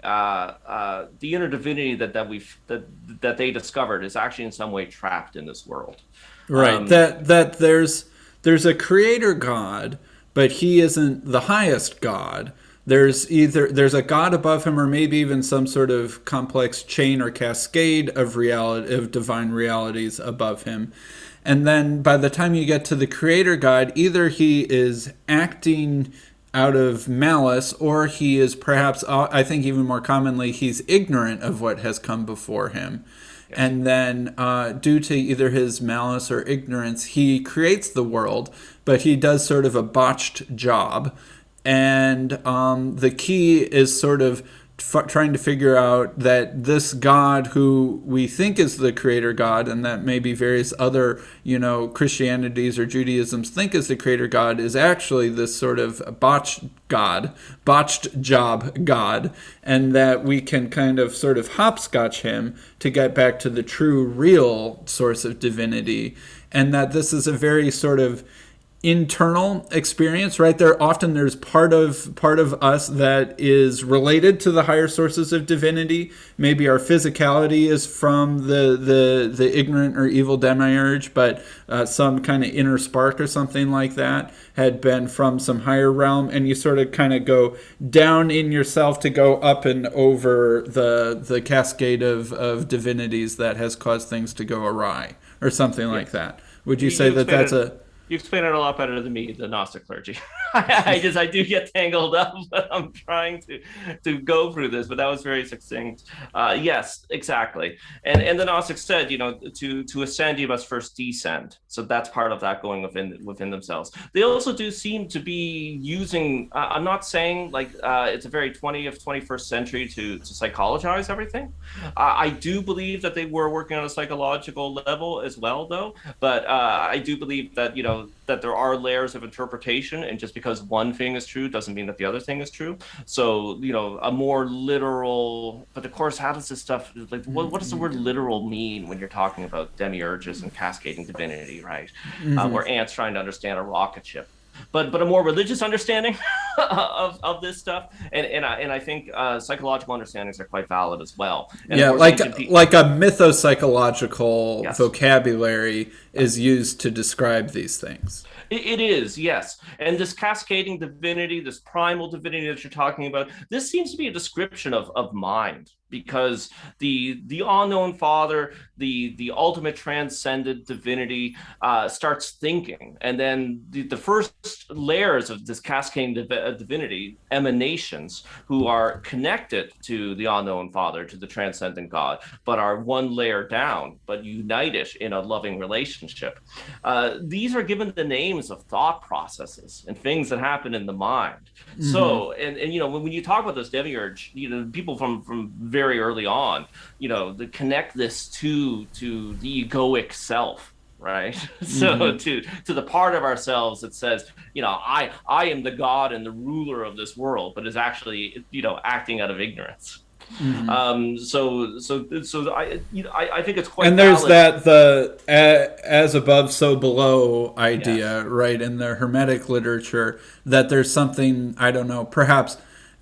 inner divinity that they discovered is actually in some way trapped in this world. Right. That there's a creator God, but he isn't the highest God. there's a God above him, or maybe even some sort of complex chain or cascade of reality, of divine realities above him. And then by the time you get to the creator God, either he is acting out of malice, or he is perhaps, I think even more commonly, he's ignorant of what has come before him. Yes. And then due to either his malice or ignorance, he creates the world, but he does sort of a botched job. And the key is sort of trying to figure out that this God who we think is the creator God, and that maybe various other, Christianities or Judaisms think is the creator God, is actually this sort of botched job God, and that we can kind of sort of hopscotch him to get back to the true, real source of divinity, and that this is a very sort of internal experience, right? There's part of us that is related to the higher sources of divinity. Maybe our physicality is from the ignorant or evil demiurge, but some kind of inner spark or something like that had been from some higher realm, and you sort of kind of go down in yourself to go up and over the cascade of divinities that has caused things to go awry, or something like that. Would you say that that's a... You explain it a lot better than me, the Gnostic clergy. I do get tangled up, but I'm trying to go through this. But that was very succinct. Yes, exactly. And the Gnostics said, to ascend, you must first descend. So that's part of that going within themselves. They also do seem to be using. I'm not saying it's a very 20th, 21st century to psychologize everything. I do believe that they were working on a psychological level as well, though. But I do believe that that there are layers of interpretation, and just because one thing is true doesn't mean that the other thing is true. So, a more literal, but of course, how does this stuff, what does the word literal mean when you're talking about demiurges and cascading divinity, right? Or ants trying to understand a rocket ship. But a more religious understanding of this stuff, and I think psychological understandings are quite valid as well. And yeah, like a mythopsychological yes. vocabulary is used to describe these things. It is, yes. And this cascading divinity, this primal divinity that you're talking about, this seems to be a description of mind, because the unknown Father, the ultimate transcendent divinity, starts thinking, and then the first layers of this cascading divinity, emanations, who are connected to the unknown Father, to the transcendent God, but are one layer down, but united in a loving relationship. These are given the names of thought processes and things that happen in the mind. Mm-hmm. So, and when you talk about this demiurge, people from very early on, they connect this to the egoic self, right? So to the part of ourselves that says, I am the God and the ruler of this world, but is actually, acting out of ignorance. Mm-hmm. So I think it's quite. And there's valid. that as above so below idea, yes. right? In the Hermetic literature, that there's something, I don't know, perhaps.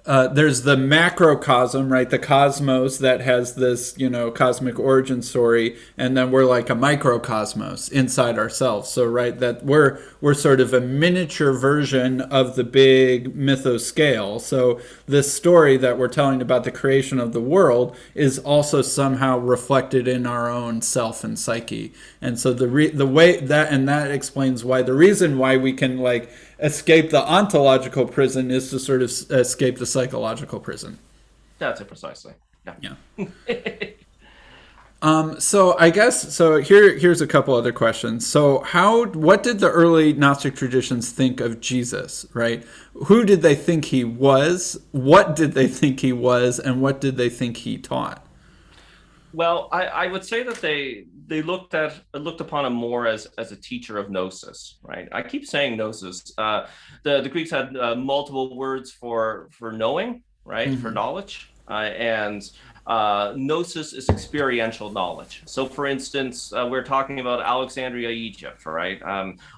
There's the macrocosm, right? The cosmos that has this, cosmic origin story, and then we're like a microcosmos inside ourselves. So, right, that we're sort of a miniature version of the big mythos scale. So, this story that we're telling about the creation of the world is also somehow reflected in our own self and psyche. And so the way that explains why the reason why we can escape the ontological prison is to sort of escape the psychological prison. That's it precisely. Yeah. So I guess here's a couple other questions. So what did the early Gnostic traditions think of Jesus, right? Who did they think he was? What did they think he was? And what did they think he taught? Well, I would say that they looked upon him more as a teacher of Gnosis, right? I keep saying Gnosis. The Greeks had multiple words for knowing, right? Mm-hmm. For knowledge, and Gnosis is experiential knowledge. So, for instance, we're talking about Alexandria, Egypt, right?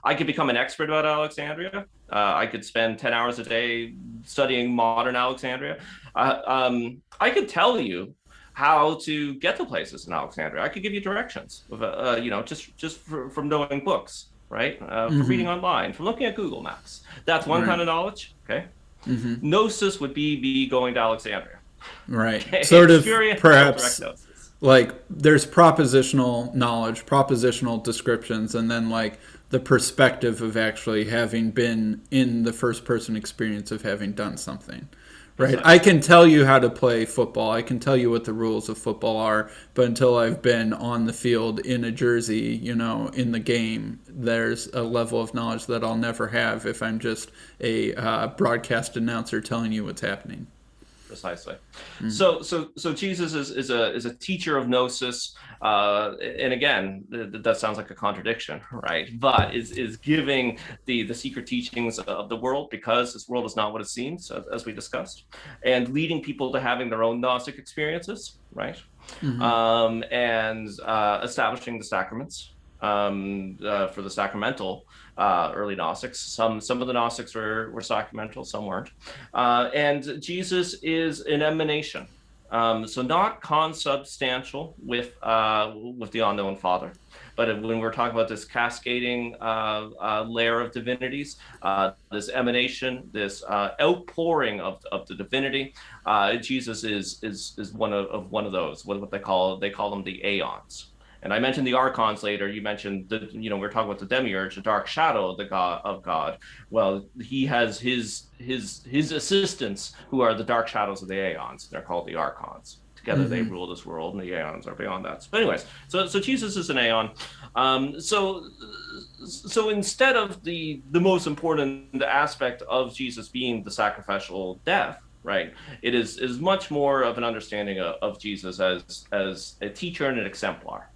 I could become an expert about Alexandria. I could spend 10 hours a day studying modern Alexandria. I could tell you how to get to places in Alexandria. I could give you directions, just from knowing books, right? From reading online, from looking at Google Maps. That's one kind of knowledge, okay? Gnosis would be me going to Alexandria. Right. Okay? Sort of Experience perhaps direct Gnosis. like there's propositional knowledge, propositional descriptions, and then like the perspective of actually having been in the first person experience of having done something. Right. Exactly. I can tell you how to play football. I can tell you what the rules of football are, but until I've been on the field in a jersey, in the game, there's a level of knowledge that I'll never have if I'm just a broadcast announcer telling you what's happening. Precisely. So Jesus is a teacher of Gnosis, and again, that sounds like a contradiction, right? But is giving the secret teachings of the world, because this world is not what it seems, as we discussed, and leading people to having their own Gnostic experiences, right? And establishing the sacraments for the sacramental early Gnostics. Some of the Gnostics were sacramental, some weren't. And Jesus is an emanation, so not consubstantial with the unknown Father. But when we're talking about this cascading layer of divinities, this emanation, this outpouring of the divinity, Jesus is one of those. What they call them the aeons. And I mentioned the archons later. You mentioned we're talking about the demiurge, the dark shadow of God. Well, he has his assistants who are the dark shadows of the aeons. They're called the archons. Together they rule this world, and the aeons are beyond that. But anyways, so Jesus is an aeon. So instead of the most important aspect of Jesus being the sacrificial death, right, it is much more of an understanding of Jesus as a teacher and an exemplar.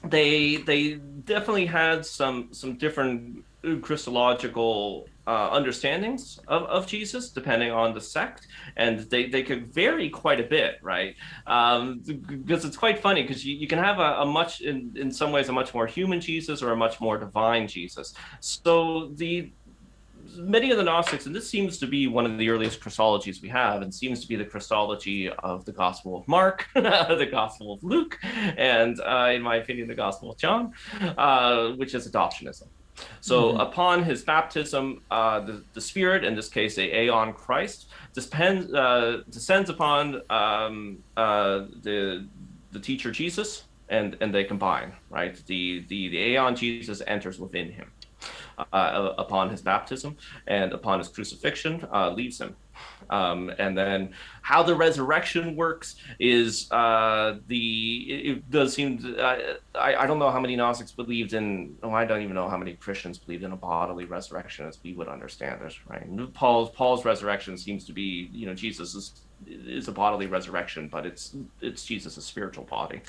They definitely had some different Christological understandings of Jesus depending on the sect, and they could vary quite a bit, right? Because it's quite funny, because you can have a much in some ways a much more human Jesus or a much more divine Jesus. So many of the Gnostics, and this seems to be one of the earliest Christologies we have, and seems to be the Christology of the Gospel of Mark, the Gospel of Luke, and in my opinion, the Gospel of John, which is adoptionism. So upon his baptism, the Spirit, in this case, the Aeon Christ, descends upon the teacher Jesus, and they combine, right? The Aeon Jesus enters within him. Upon his baptism and upon his crucifixion, leaves him. And then how the resurrection works is it does seem I don't know how many Gnostics believed in. I don't even know how many Christians believed in a bodily resurrection as we would understand it, right? Paul's resurrection seems to be, Jesus is a bodily resurrection, but it's Jesus' spiritual body.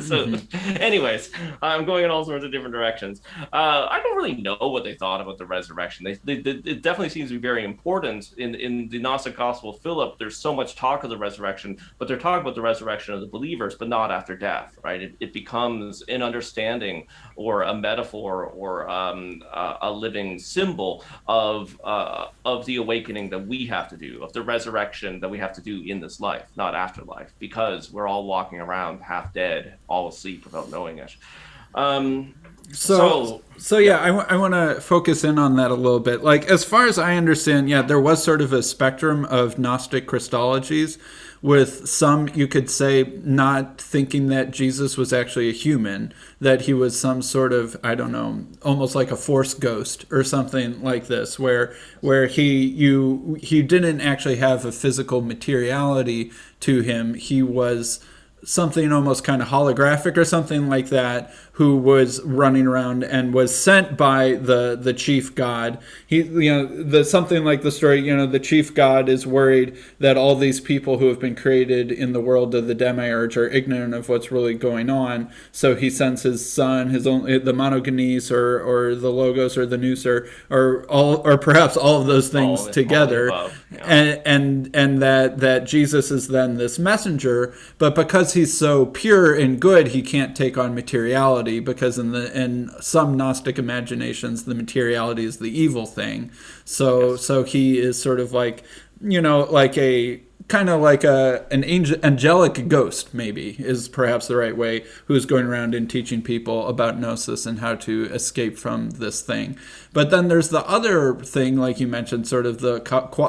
So anyways, I'm going in all sorts of different directions. I don't really know what they thought about the resurrection. It definitely seems to be very important in the Gnostic Gospel of Philip. There's so much talk of the resurrection, but they're talking about the resurrection of the believers, but not after death, right? It becomes an understanding or a metaphor or a living symbol of the awakening that we have to do, of the resurrection that we have to do in this life, not afterlife, because we're all walking around half dead, all asleep without knowing it. So yeah, I want to focus in on that a little bit. Like, as far as I understand, yeah, there was sort of a spectrum of Gnostic Christologies, with some, you could say, not thinking that Jesus was actually a human, that he was some sort of, I don't know, almost like a Force ghost or something like this, where he didn't actually have a physical materiality to him. He was something almost kind of holographic or something like that, who was running around and was sent by the chief god. He, something like the story, the chief god is worried that all these people who have been created in the world of the demiurge are ignorant of what's really going on. So he sends his son, the monogenes or the logos or the nous or perhaps all of those things together. Yeah. And that Jesus is then this messenger, but because he's so pure and good, he can't take on materiality, because in some Gnostic imaginations, the materiality is the evil thing. So he is sort of like, like a kind of like an angelic ghost, maybe is perhaps the right way, who's going around and teaching people about gnosis and how to escape from this thing. But then there's the other thing, like you mentioned, sort of the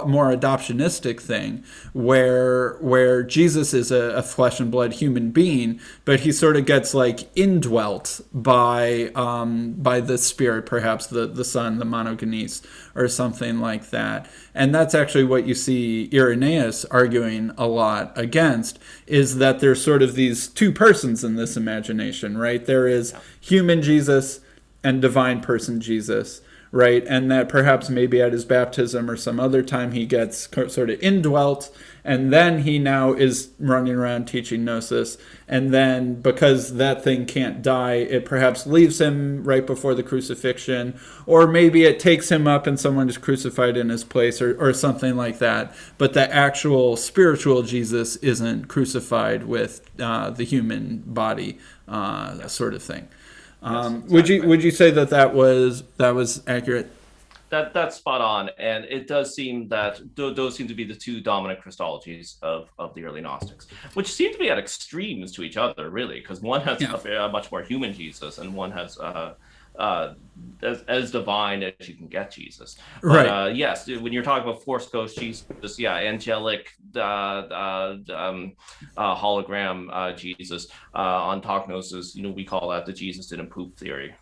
more adoptionistic thing, where Jesus is a flesh and blood human being, but he sort of gets like indwelt by the Spirit, perhaps the Son, the monogenes, or something like that. And that's actually what you see Irenaeus arguing a lot against, is that there's sort of these two persons in this imagination, right? There is human Jesus and divine person Jesus, right? And that perhaps maybe at his baptism or some other time he gets sort of indwelt, and then he now is running around teaching gnosis. And then because that thing can't die, it perhaps leaves him right before the crucifixion, or maybe it takes him up and someone is crucified in his place, or something like that. But the actual spiritual Jesus isn't crucified with the human body, sort of thing. Yes, exactly. Would you say that was accurate? That's spot on, and it does seem that those seem to be the two dominant Christologies of the early Gnostics, which seem to be at extremes to each other, really, because one has a much more human Jesus, and one has as divine as you can get Jesus. But, right. Yes, when you're talking about Force Ghost Jesus, angelic hologram Jesus on Gnosis, we call that the Jesus didn't poop theory,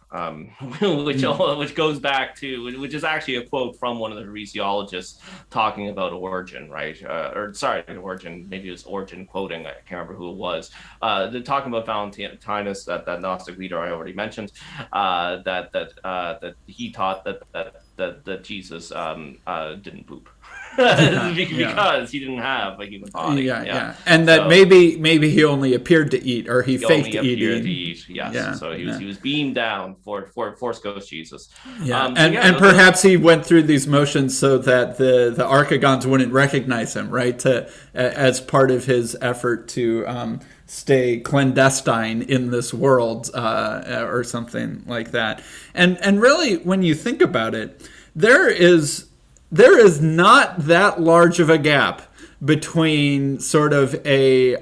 which goes back to, which is actually a quote from one of the heresiologists talking about Origen, right? Origen, maybe it was Origen quoting, I can't remember who it was. They're talking about Valentinus, that Gnostic leader I already mentioned, that he taught that Jesus didn't poop. Because he didn't have a human body. And that maybe he only appeared to eat, or he faked eating. So he was beamed down for Force Ghost Jesus. And perhaps he went through these motions so that the archegons wouldn't recognize him, right? As part of his effort to stay clandestine in this world, or something like that. And really, when you think about it, there is not that large of a gap between sort of a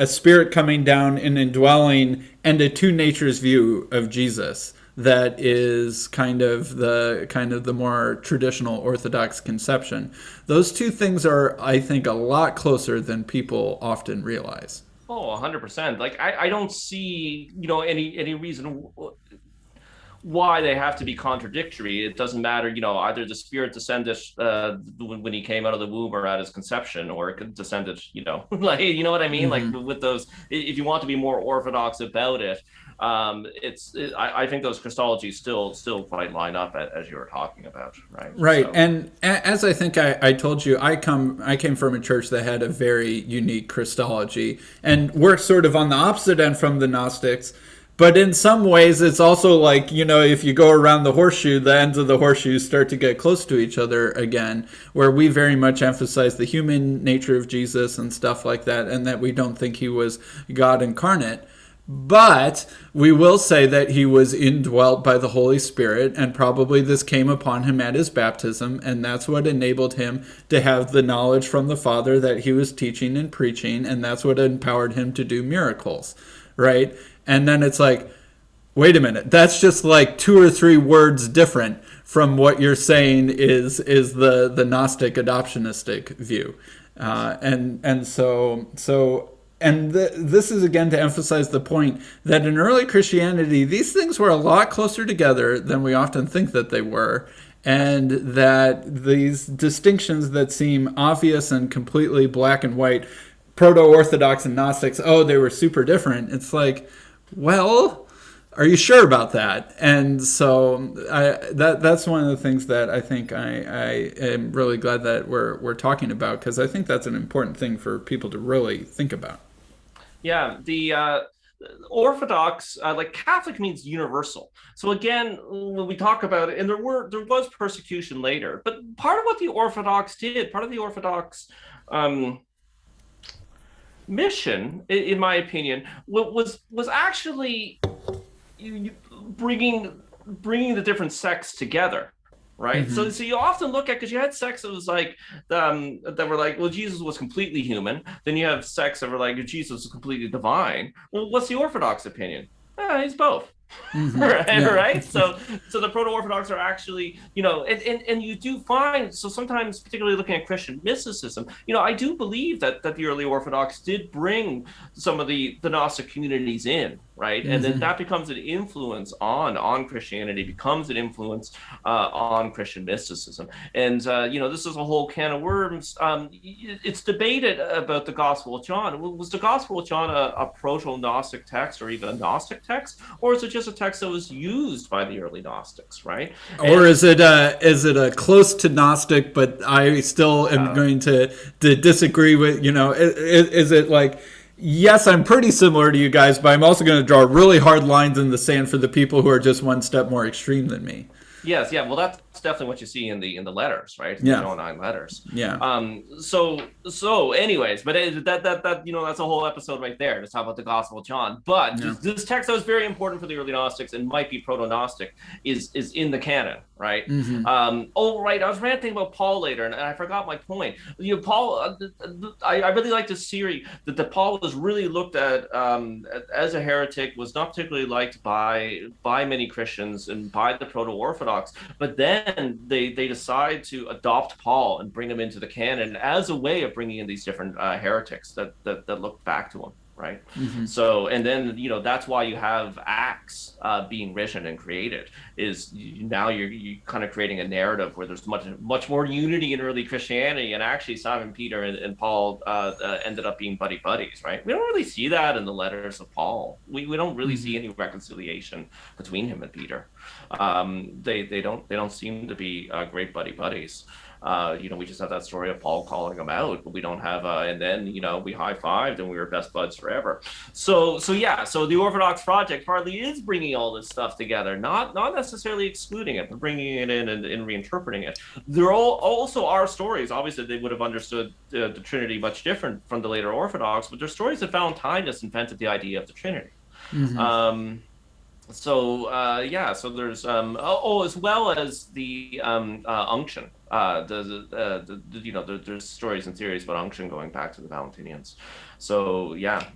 spirit coming down and indwelling and a two natures view of Jesus that is kind of the more traditional Orthodox conception. Those two things are, I think, a lot closer than people often realize. Oh, 100%. Like I don't see, any reason why they have to be contradictory. It doesn't matter, either the Spirit descended when he came out of the womb or at his conception, or it descended, like, you know what I mean? Mm-hmm. Like with those, if you want to be more orthodox about it, I think those Christologies still quite line up as you were talking about, right? Right. So. And as I think I told you, I came from a church that had a very unique Christology, and we're sort of on the opposite end from the Gnostics. But in some ways, it's also like, if you go around the horseshoe, the ends of the horseshoe start to get close to each other again, where we very much emphasize the human nature of Jesus and stuff like that, and that we don't think he was God incarnate. But we will say that he was indwelt by the Holy Spirit, and probably this came upon him at his baptism, and that's what enabled him to have the knowledge from the Father that he was teaching and preaching, and that's what empowered him to do miracles, right? And then it's like, wait a minute, that's just like 2 or 3 words different from what you're saying is the Gnostic adoptionistic view. This is again to emphasize the point that in early Christianity, these things were a lot closer together than we often think that they were. And that these distinctions that seem obvious and completely black and white, proto-Orthodox and Gnostics, they were super different. It's like, well, are you sure about that? And so that's one of the things that I think I am really glad that we're talking about, because I think that's an important thing for people to really think about. Yeah, the Orthodox, like Catholic, means universal. So again, when we talk about it, and there was persecution later, but part of what the Orthodox did, part of the Orthodox mission, in my opinion, was actually bringing the different sects together. right? So you often look at, because you had sects that was like that were like, well, Jesus was completely human. Then you have sects that were like, Jesus was completely divine. Well, what's the Orthodox opinion? He's both. Right, Yeah. right. So the proto-Orthodox are actually, and you do find, so sometimes, particularly looking at Christian mysticism, I do believe that the early Orthodox did bring some of the Gnostic communities in, right? And then that becomes an influence on Christianity, becomes an influence on Christian mysticism. And this is a whole can of worms. It's debated about the Gospel of John. Was the Gospel of John a proto-Gnostic text, or even a Gnostic text, or is it just a text that was used by the early Gnostics, right? Or is it a close to Gnostic, but I still am going to disagree with, is it like, yes, I'm pretty similar to you guys, but I'm also going to draw really hard lines in the sand for the people who are just one step more extreme than me. Yes, yeah. Well, that's definitely what you see in the letters, right? Yeah. The 9 letters. Yeah. So anyways, but that that's a whole episode right there. Just talk about the Gospel of John. But this text that was very important for the early Gnostics and might be proto-Gnostic is in the canon, right? Oh, right. I was ranting about Paul later, and I forgot my point. Paul. I really like this theory that Paul was really looked at as a heretic, was not particularly liked by many Christians and by the proto-Orthodox. But then they decide to adopt Paul and bring him into the canon as a way of bringing in these different heretics that look back to him, right? So, and then that's why you have Acts being written and created. Is now you're kind of creating a narrative where there's much more unity in early Christianity, and actually Simon Peter and Paul ended up being buddies, right? We don't really see that in the letters of Paul. We don't really see any reconciliation between him and Peter. They don't seem to be great buddies. We just have that story of Paul calling him out, but we don't have and then we high-fived and we were best buds forever. So the Orthodox project partly is bringing all this stuff together, not necessarily excluding it, but bringing it in and reinterpreting it. There also are stories. Obviously, they would have understood the Trinity much different from the later Orthodox, but there's stories that Valentinus invented the idea of the Trinity. So there's as well as the unction. There's stories and theories about unction going back to the Valentinians. So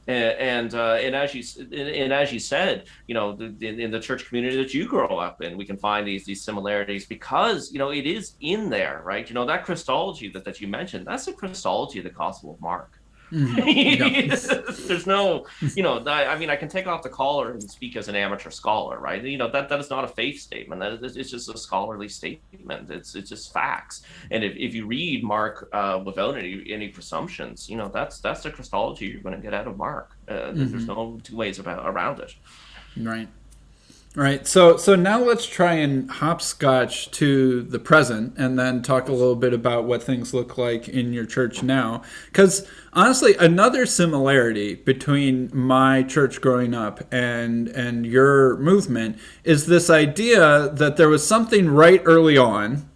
and as you said, in the church community that you grow up in, we can find these similarities because it is in there, right? That Christology that you mentioned, that's the Christology of the Gospel of Mark. There's no, I can take off the collar and speak as an amateur scholar, right? That is not a faith statement. It's just a scholarly statement. It's just facts. And if you read Mark without any presumptions, that's the Christology you're going to get out of Mark. There's no two ways around it. Right. Right. So now let's try and hopscotch to the present and then talk a little bit about what things look like in your church now. Because honestly, another similarity between my church growing up and your movement is this idea that there was something right early on,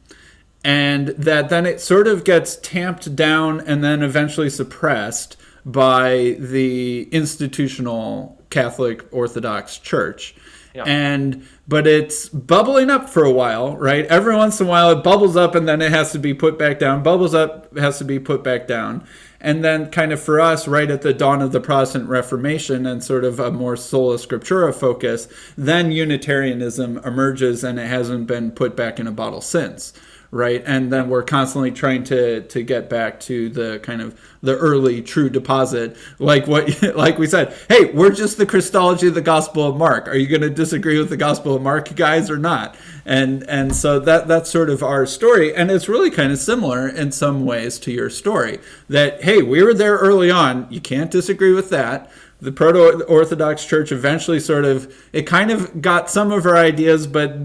and that then it sort of gets tamped down and then eventually suppressed by the institutional Catholic Orthodox Church. But it's bubbling up for a while, right? Every once in a while it bubbles up and then it has to be put back down. Bubbles up, has to be put back down. And then kind of for us, right at the dawn of the Protestant Reformation and sort of a more sola scriptura focus, then Unitarianism emerges and it hasn't been put back in a bottle since. Right. And then we're constantly trying to get back to the kind of the early true deposit, like we said, hey, we're just the Christology of the Gospel of Mark. Are you going to disagree with the Gospel of Mark, guys, or not? And so that's sort of our story. And it's really kind of similar in some ways to your story that, hey, we were there early on. You can't disagree with that. The Proto-Orthodox Church eventually it kind of got some of our ideas, but,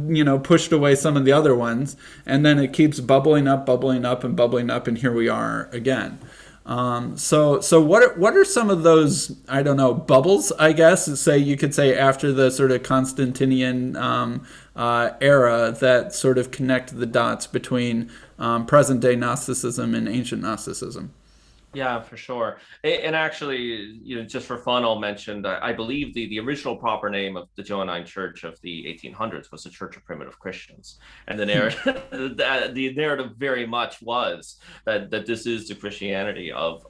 pushed away some of the other ones. And then it keeps bubbling up, and here we are again. So what are some of those, bubbles, I guess, you could say after the sort of Constantinian era that sort of connect the dots between present-day Gnosticism and ancient Gnosticism? Yeah, for sure. And actually, just for fun, I'll mention that I believe the original proper name of the Johannine Church of the 1800s was the Church of Primitive Christians, and the Hmm. narrative the narrative very much was that this is the Christianity of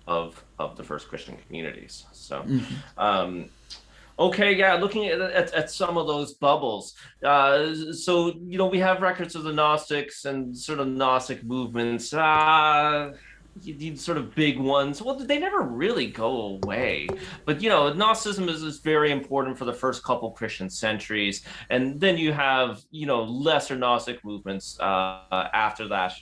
the first Christian communities. So, Hmm. um, okay, yeah, looking at some of those bubbles. So, we have records of the Gnostics and sort of Gnostic movements. These sort of big ones. Well, they never really go away. But, Gnosticism is very important for the first couple Christian centuries. And then you have, lesser Gnostic movements after that,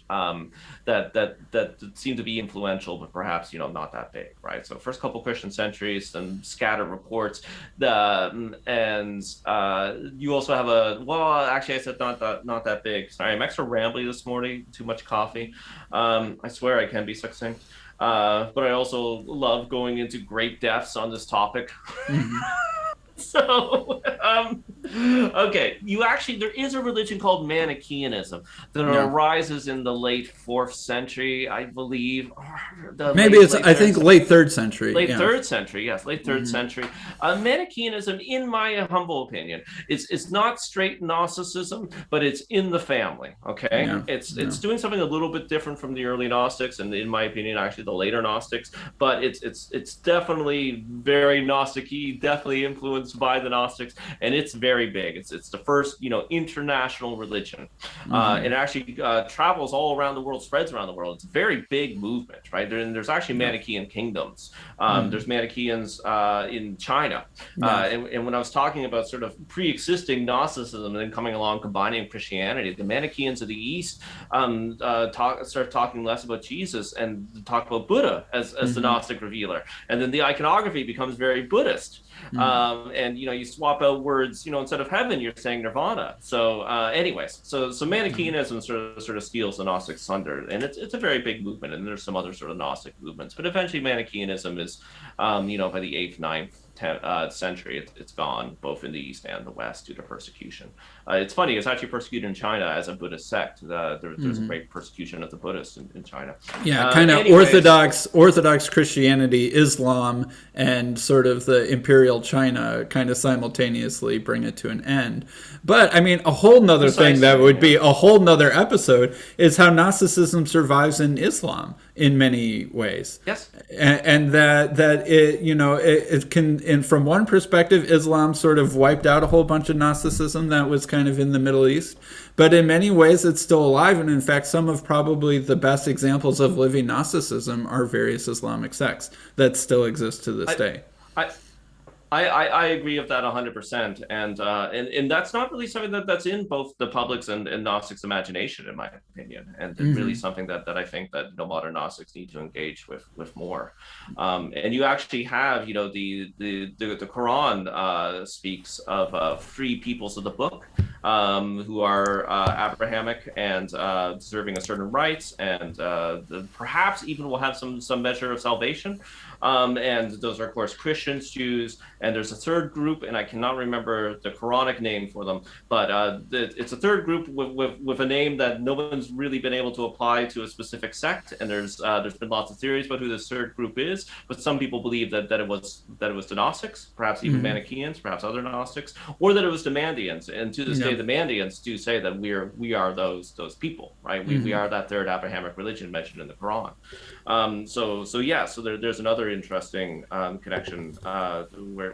that seem to be influential, but perhaps, not that big, right? So first couple Christian centuries, then scattered reports. And you also have actually I said not that big. Sorry, I'm extra rambly this morning. Too much coffee. I swear I can be succinct. But I also love going into great depths on this topic. Hmm. So, okay, there is a religion called Manichaeism that Yeah. arises in the late fourth century, I believe, or the Maybe late it's, late I third think, late third century. late Yeah. third century, yes, late third Hmm. century. Manichaeism, in my humble opinion, it's not straight Gnosticism, but it's in the family. Okay, Yeah. Yeah. it's doing something a little bit different from the early Gnostics, and in my opinion, actually the later Gnostics. But it's definitely very Gnostic-y, definitely influenced by the Gnostics, and it's very big. It's the first international religion. Hmm. It actually travels all around the world, spreads around the world. It's a very big movement, right? There's actually Yeah. Manichaean kingdoms. Hmm. There's Manichaeans in China. Yeah. And when I was talking about sort of pre-existing Gnosticism and then coming along, combining Christianity, the Manichaeans of the East start talking less about Jesus and talk about Buddha as the Hmm. Gnostic revealer. And then the iconography becomes very Buddhist. Hmm. And you swap out words. Instead of heaven, you're saying nirvana. So, anyways, so Manichaeism sort of steals the Gnostics thunder, and it's a very big movement. And there's some other sort of Gnostic movements, but eventually Manichaeism is, by the eighth, ninth, 10th century, it's gone both in the East and the West due to persecution. It's funny; it's actually persecuted in China as a Buddhist sect. There's a Hmm. great persecution of the Buddhists in China. Yeah, kind of Anyways, Orthodox Christianity, Islam, and sort of the imperial China kind of simultaneously bring it to an end. But I mean, a whole nother thing that precisely, would yeah. be a whole nother episode is how Gnosticism survives in Islam in many ways, Yes. and that it can, and from one perspective, Islam sort of wiped out a whole bunch of Gnosticism that was kind of in the Middle East, but in many ways it's still alive. And in fact, some of probably the best examples of living Gnosticism are various Islamic sects that still exist to this I, day. I, I agree with that 100%, and that's not really something that's in both the public's and Gnostics' imagination, in my opinion, and really Hmm. something that I think that modern Gnostics need to engage with more. And you actually have the Quran speaks of free peoples of the book who are Abrahamic and deserving of certain rights, and perhaps even will have some measure of salvation. And those are, of course, Christians, Jews, and there's a third group, and I cannot remember the Quranic name for them, but it's a third group with a name that no one's really been able to apply to a specific sect. And there's been lots of theories about who this third group is, but some people believe that it was the Gnostics, perhaps even Hmm. Manichaeans, perhaps other Gnostics, or that it was the Mandeans. And to this Yeah. day, the Mandeans do say that we are those people, right? We Hmm. are that third Abrahamic religion mentioned in the Quran. So there's another interesting connection where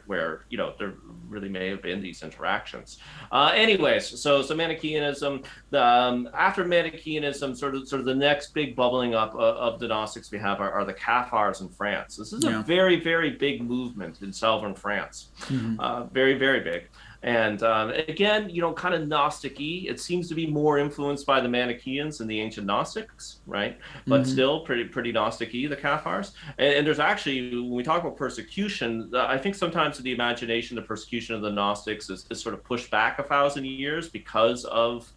there really may have been these interactions. Anyways, so Manichaeism. After Manichaeism, sort of the next big bubbling up of the Gnostics we have are the Cathars in France. This is a Yeah. very, very big movement in southern France. Hmm. Very, very big. And again, kind of Gnostic-y. It seems to be more influenced by the Manichaeans and the ancient Gnostics, right? But Hmm. still pretty Gnostic-y, the Cathars. And there's actually, when we talk about persecution, I think sometimes in the imagination, the persecution of the Gnostics is sort of pushed back 1,000 years because of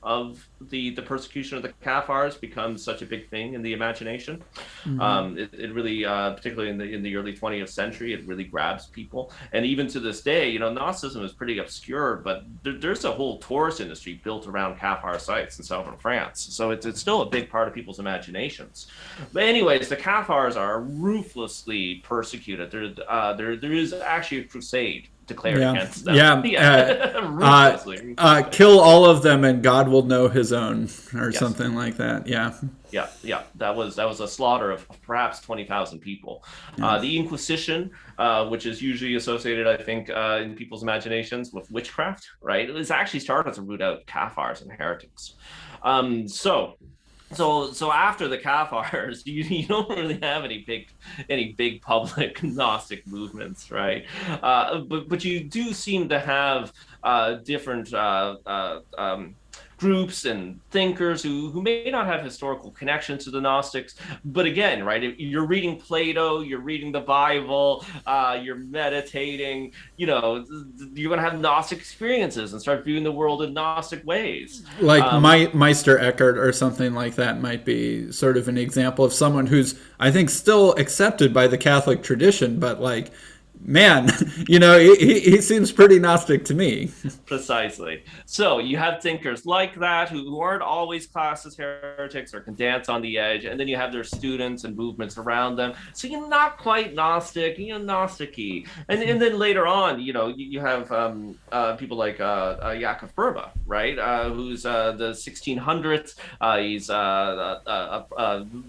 the persecution of the Cathars becomes such a big thing in the imagination. Hmm. It really, particularly in the early 20th century, it really grabs people. And even to this day, Gnosticism is pretty obscure Europe, but there's a whole tourist industry built around Cathar sites in southern France. So it's still a big part of people's imaginations. But anyways, the Cathars are ruthlessly persecuted. There is actually a crusade declared against them. Ruthlessly. Kill all of them and God will know his own, or something like that. Yeah. That was a slaughter of perhaps 20,000 people. The Inquisition, which is usually associated, I think, in people's imaginations with witchcraft, right? It was actually started to root out Cathars and heretics. So after the Cathars, you don't really have any big public Gnostic movements, right? But you do seem to have different groups and thinkers who may not have historical connections to the Gnostics, but again, right, if you're reading Plato, you're reading the Bible, you're meditating, you're going to have Gnostic experiences and start viewing the world in Gnostic ways. Like Meister Eckhart or something like that might be sort of an example of someone who's, I think, still accepted by the Catholic tradition, but like, man, he seems pretty Gnostic to me. Precisely. So you have thinkers like that who aren't always classed as heretics or can dance on the edge, and then you have their students and movements around them. So you're not quite Gnostic, Gnostic-y. And then later on, you have people like Jakob Burba, right? Who's the 1600s. He's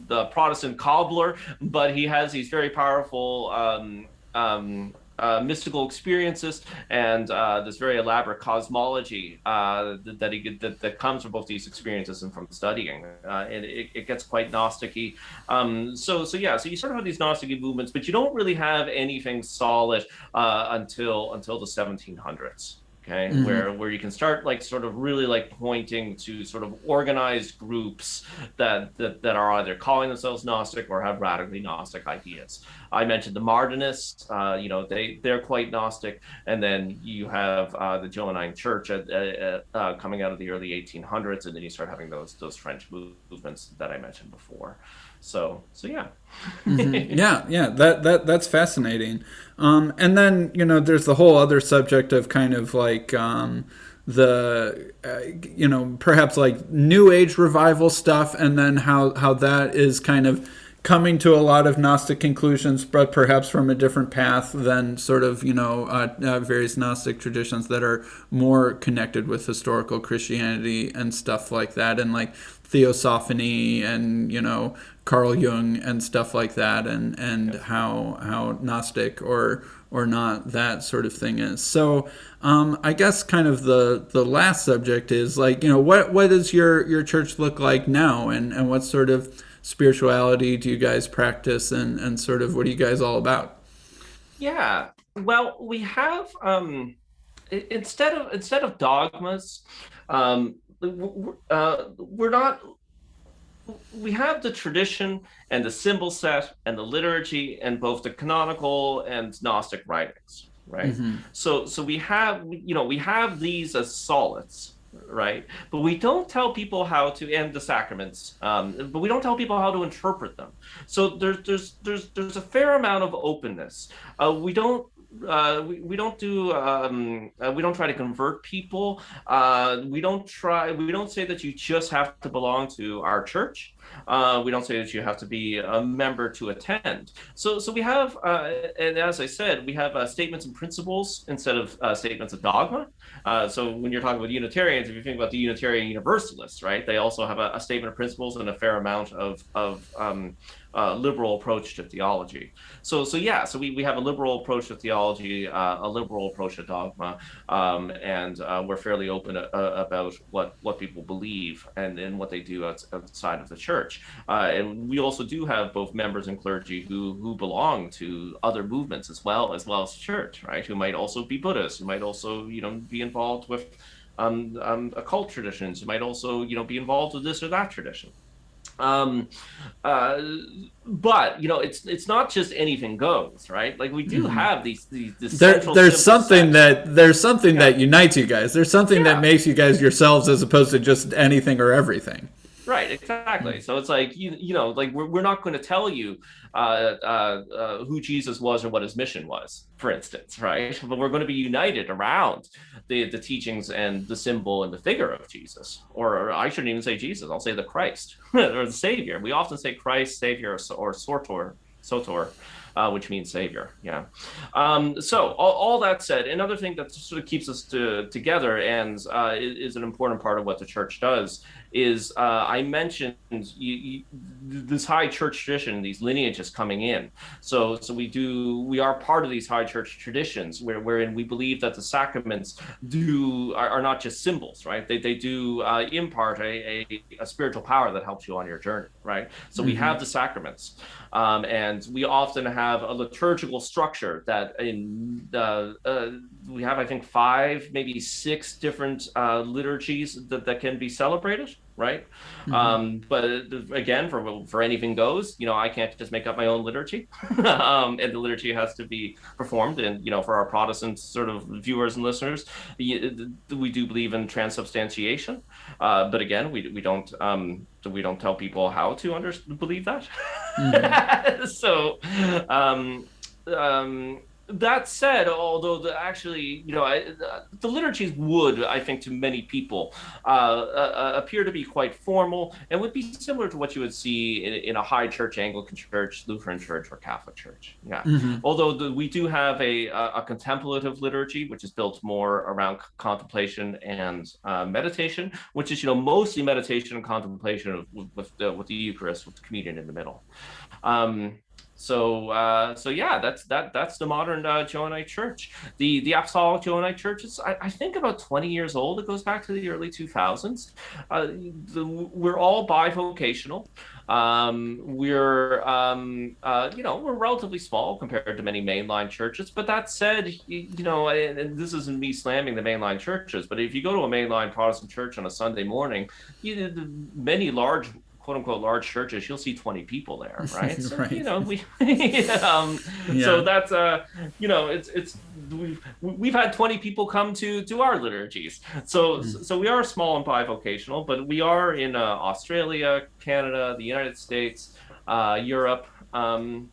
the Protestant cobbler, but he has these very powerful mystical experiences and this very elaborate cosmology that comes from both these experiences and from studying, and it gets quite Gnostic-y. So you sort of have these Gnostic movements, but you don't really have anything solid until the 1700s. Okay, where you can start sort of really pointing to sort of organized groups that are either calling themselves Gnostic or have radically Gnostic ideas. I mentioned the Martyrists, they're quite Gnostic, and then you have the Johannite Church coming out of the early 1800s, and then you start having those French movements that I mentioned before. So yeah. That's fascinating. And then there's the whole other subject of kind of like perhaps like New Age revival stuff, and then how that is kind of coming to a lot of Gnostic conclusions, but perhaps from a different path than sort of various Gnostic traditions that are more connected with historical Christianity and stuff like that, and like Theosophy and Carl Jung and stuff like that, and how Gnostic or not that sort of thing is. So I guess kind of the last subject is like, what does your church look like now, and what sort of spirituality do you guys practice, and sort of what are you guys all about? Yeah, well, we have instead of dogmas, we have the tradition and the symbol set and the liturgy and both the canonical and Gnostic writings, right? So we have these as solids, right? But we don't tell people how to end the sacraments, but we don't tell people how to interpret them. So there's a fair amount of openness. We don't try to convert people. We don't say that you just have to belong to our church. We don't say that you have to be a member to attend. So we have, and as I said, we have statements and principles instead of statements of dogma. So when you're talking about Unitarians, if you think about the Unitarian Universalists, right, they also have a statement of principles and a fair amount of liberal approach to theology. So we have a liberal approach to theology, a liberal approach to dogma, and we're fairly open about what people believe and what they do outside of the church. And we also do have both members and clergy who belong to other movements as well as the church, right? Who might also be Buddhists, who might also be involved with occult traditions, who might also be involved with this or that tradition. But it's not just anything goes, right? Like we do have these there's something that unites you guys. There's something that makes you guys yourselves, as opposed to just anything or everything. Right, exactly. So it's like like we're not going to tell you who Jesus was or what his mission was, for instance, right? But we're going to be united around the teachings and the symbol and the figure of Jesus, or I shouldn't even say Jesus. I'll say the Christ or the Savior. We often say Christ, Savior, or Sotor, which means Savior. Yeah. So all that said, another thing that sort of keeps us together and is an important part of what the church does is I mentioned this high church tradition, these lineages coming in. So we are part of these high church traditions wherein we believe that the sacraments are not just symbols, right? They do impart a spiritual power that helps you on your journey, right? So we have the sacraments, and we often have a liturgical structure that we have, I think, 5, maybe 6 different liturgies that can be celebrated, right? But again, for anything goes, I can't just make up my own liturgy, and the liturgy has to be performed. And for our Protestant sort of viewers and listeners, we do believe in transubstantiation, but again, we don't tell people how to believe that. So that said, although the liturgies would, I think, to many people appear to be quite formal and would be similar to what you would see in a high church, Anglican church, Lutheran church, or Catholic church. Yeah. Although we do have a contemplative liturgy, which is built more around contemplation and meditation, which is mostly meditation and contemplation with the Eucharist, with the communion in the middle. So yeah, that's the modern Johannite Church. The Apostolic Johannite Church is, I think, about 20 years old. It goes back to the early 2000s. We're all bivocational. We're relatively small compared to many mainline churches. But that said, and this isn't me slamming the mainline churches, but if you go to a mainline Protestant church on a Sunday morning, many large, quote unquote, large churches, you'll see 20 people there, right? So, Right. So that's we've had 20 people come to our liturgies. So we are small and bivocational, but we are in Australia, Canada, the United States, Europe, so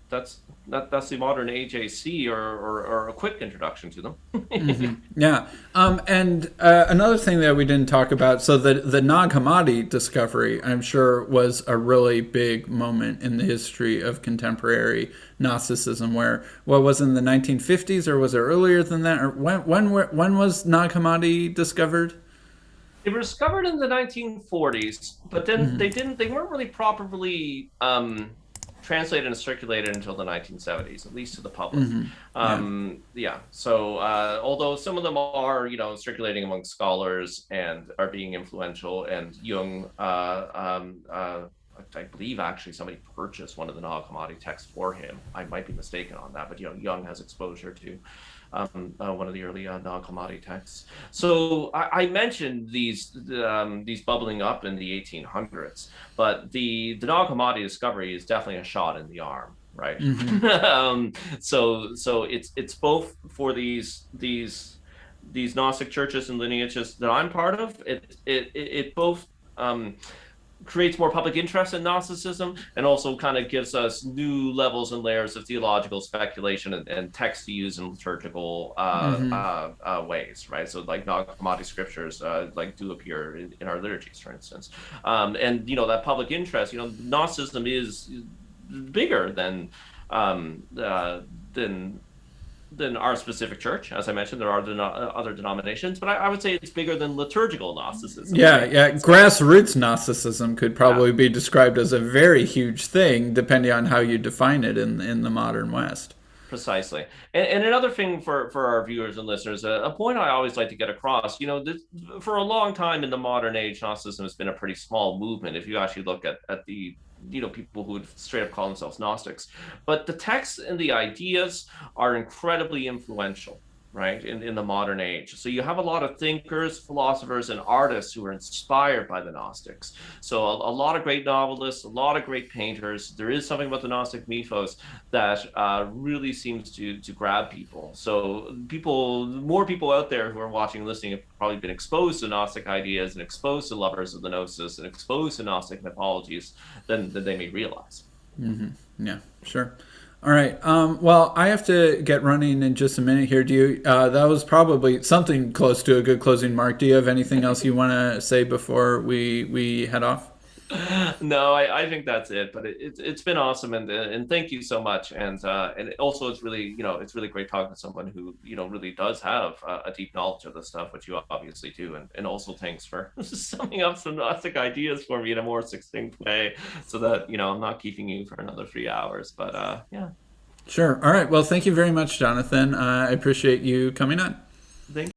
that's the modern AJC, or a quick introduction to them. Yeah. And another thing that we didn't talk about, so the Nag Hammadi discovery, I'm sure, was a really big moment in the history of contemporary Gnosticism, what was it, in the 1950s, or was it earlier than that? Or when was Nag Hammadi discovered? They were discovered in the 1940s, but then they weren't really properly translated and circulated until the 1970s, at least to the public. So although some of them are, circulating among scholars and are being influential, and Jung, I believe actually somebody purchased one of the Nag Hammadi texts for him. I might be mistaken on that, but Jung has exposure to one of the early Nag Hammadi texts. So I mentioned these bubbling up in the 1800s, but the Nag Hammadi discovery is definitely a shot in the arm, right? So it's both for these Gnostic churches and lineages that I'm part of. It both creates more public interest in Gnosticism, and also kind of gives us new levels and layers of theological speculation and text to use in liturgical ways, right? So like Nag Hammadi scriptures do appear in our liturgies, for instance. And that public interest, Gnosticism is bigger than our specific church. As I mentioned, there are other denominations, but I would say it's bigger than liturgical Gnosticism. Yeah. Grassroots Gnosticism could probably be described as a very huge thing, depending on how you define it in the modern West. Precisely. And another thing for our viewers and listeners, a point I always like to get across, for a long time in the modern age, Gnosticism has been a pretty small movement. If you actually look at the people who would straight up call themselves Gnostics, but the texts and the ideas are incredibly influential, right, in the modern age. So you have a lot of thinkers, philosophers, and artists who are inspired by the Gnostics. So a lot of great novelists, a lot of great painters. There is something about the Gnostic mythos that really seems to grab people. So more people out there who are watching and listening have probably been exposed to Gnostic ideas and exposed to lovers of the Gnosis and exposed to Gnostic mythologies than they may realize. Yeah, sure. All right. Well, I have to get running in just a minute here. Do you? That was probably something close to a good closing mark. Do you have anything else you want to say before we head off? No, I think that's it. But it's been awesome, and thank you so much. And also it's really it's really great talking to someone who really does have a deep knowledge of this stuff, which you obviously do. And also thanks for summing up some Gnostic ideas for me in a more succinct way, so that I'm not keeping you for another 3 hours. But yeah, Sure. All right. Well, thank you very much, Jonathan. I appreciate you coming on. thank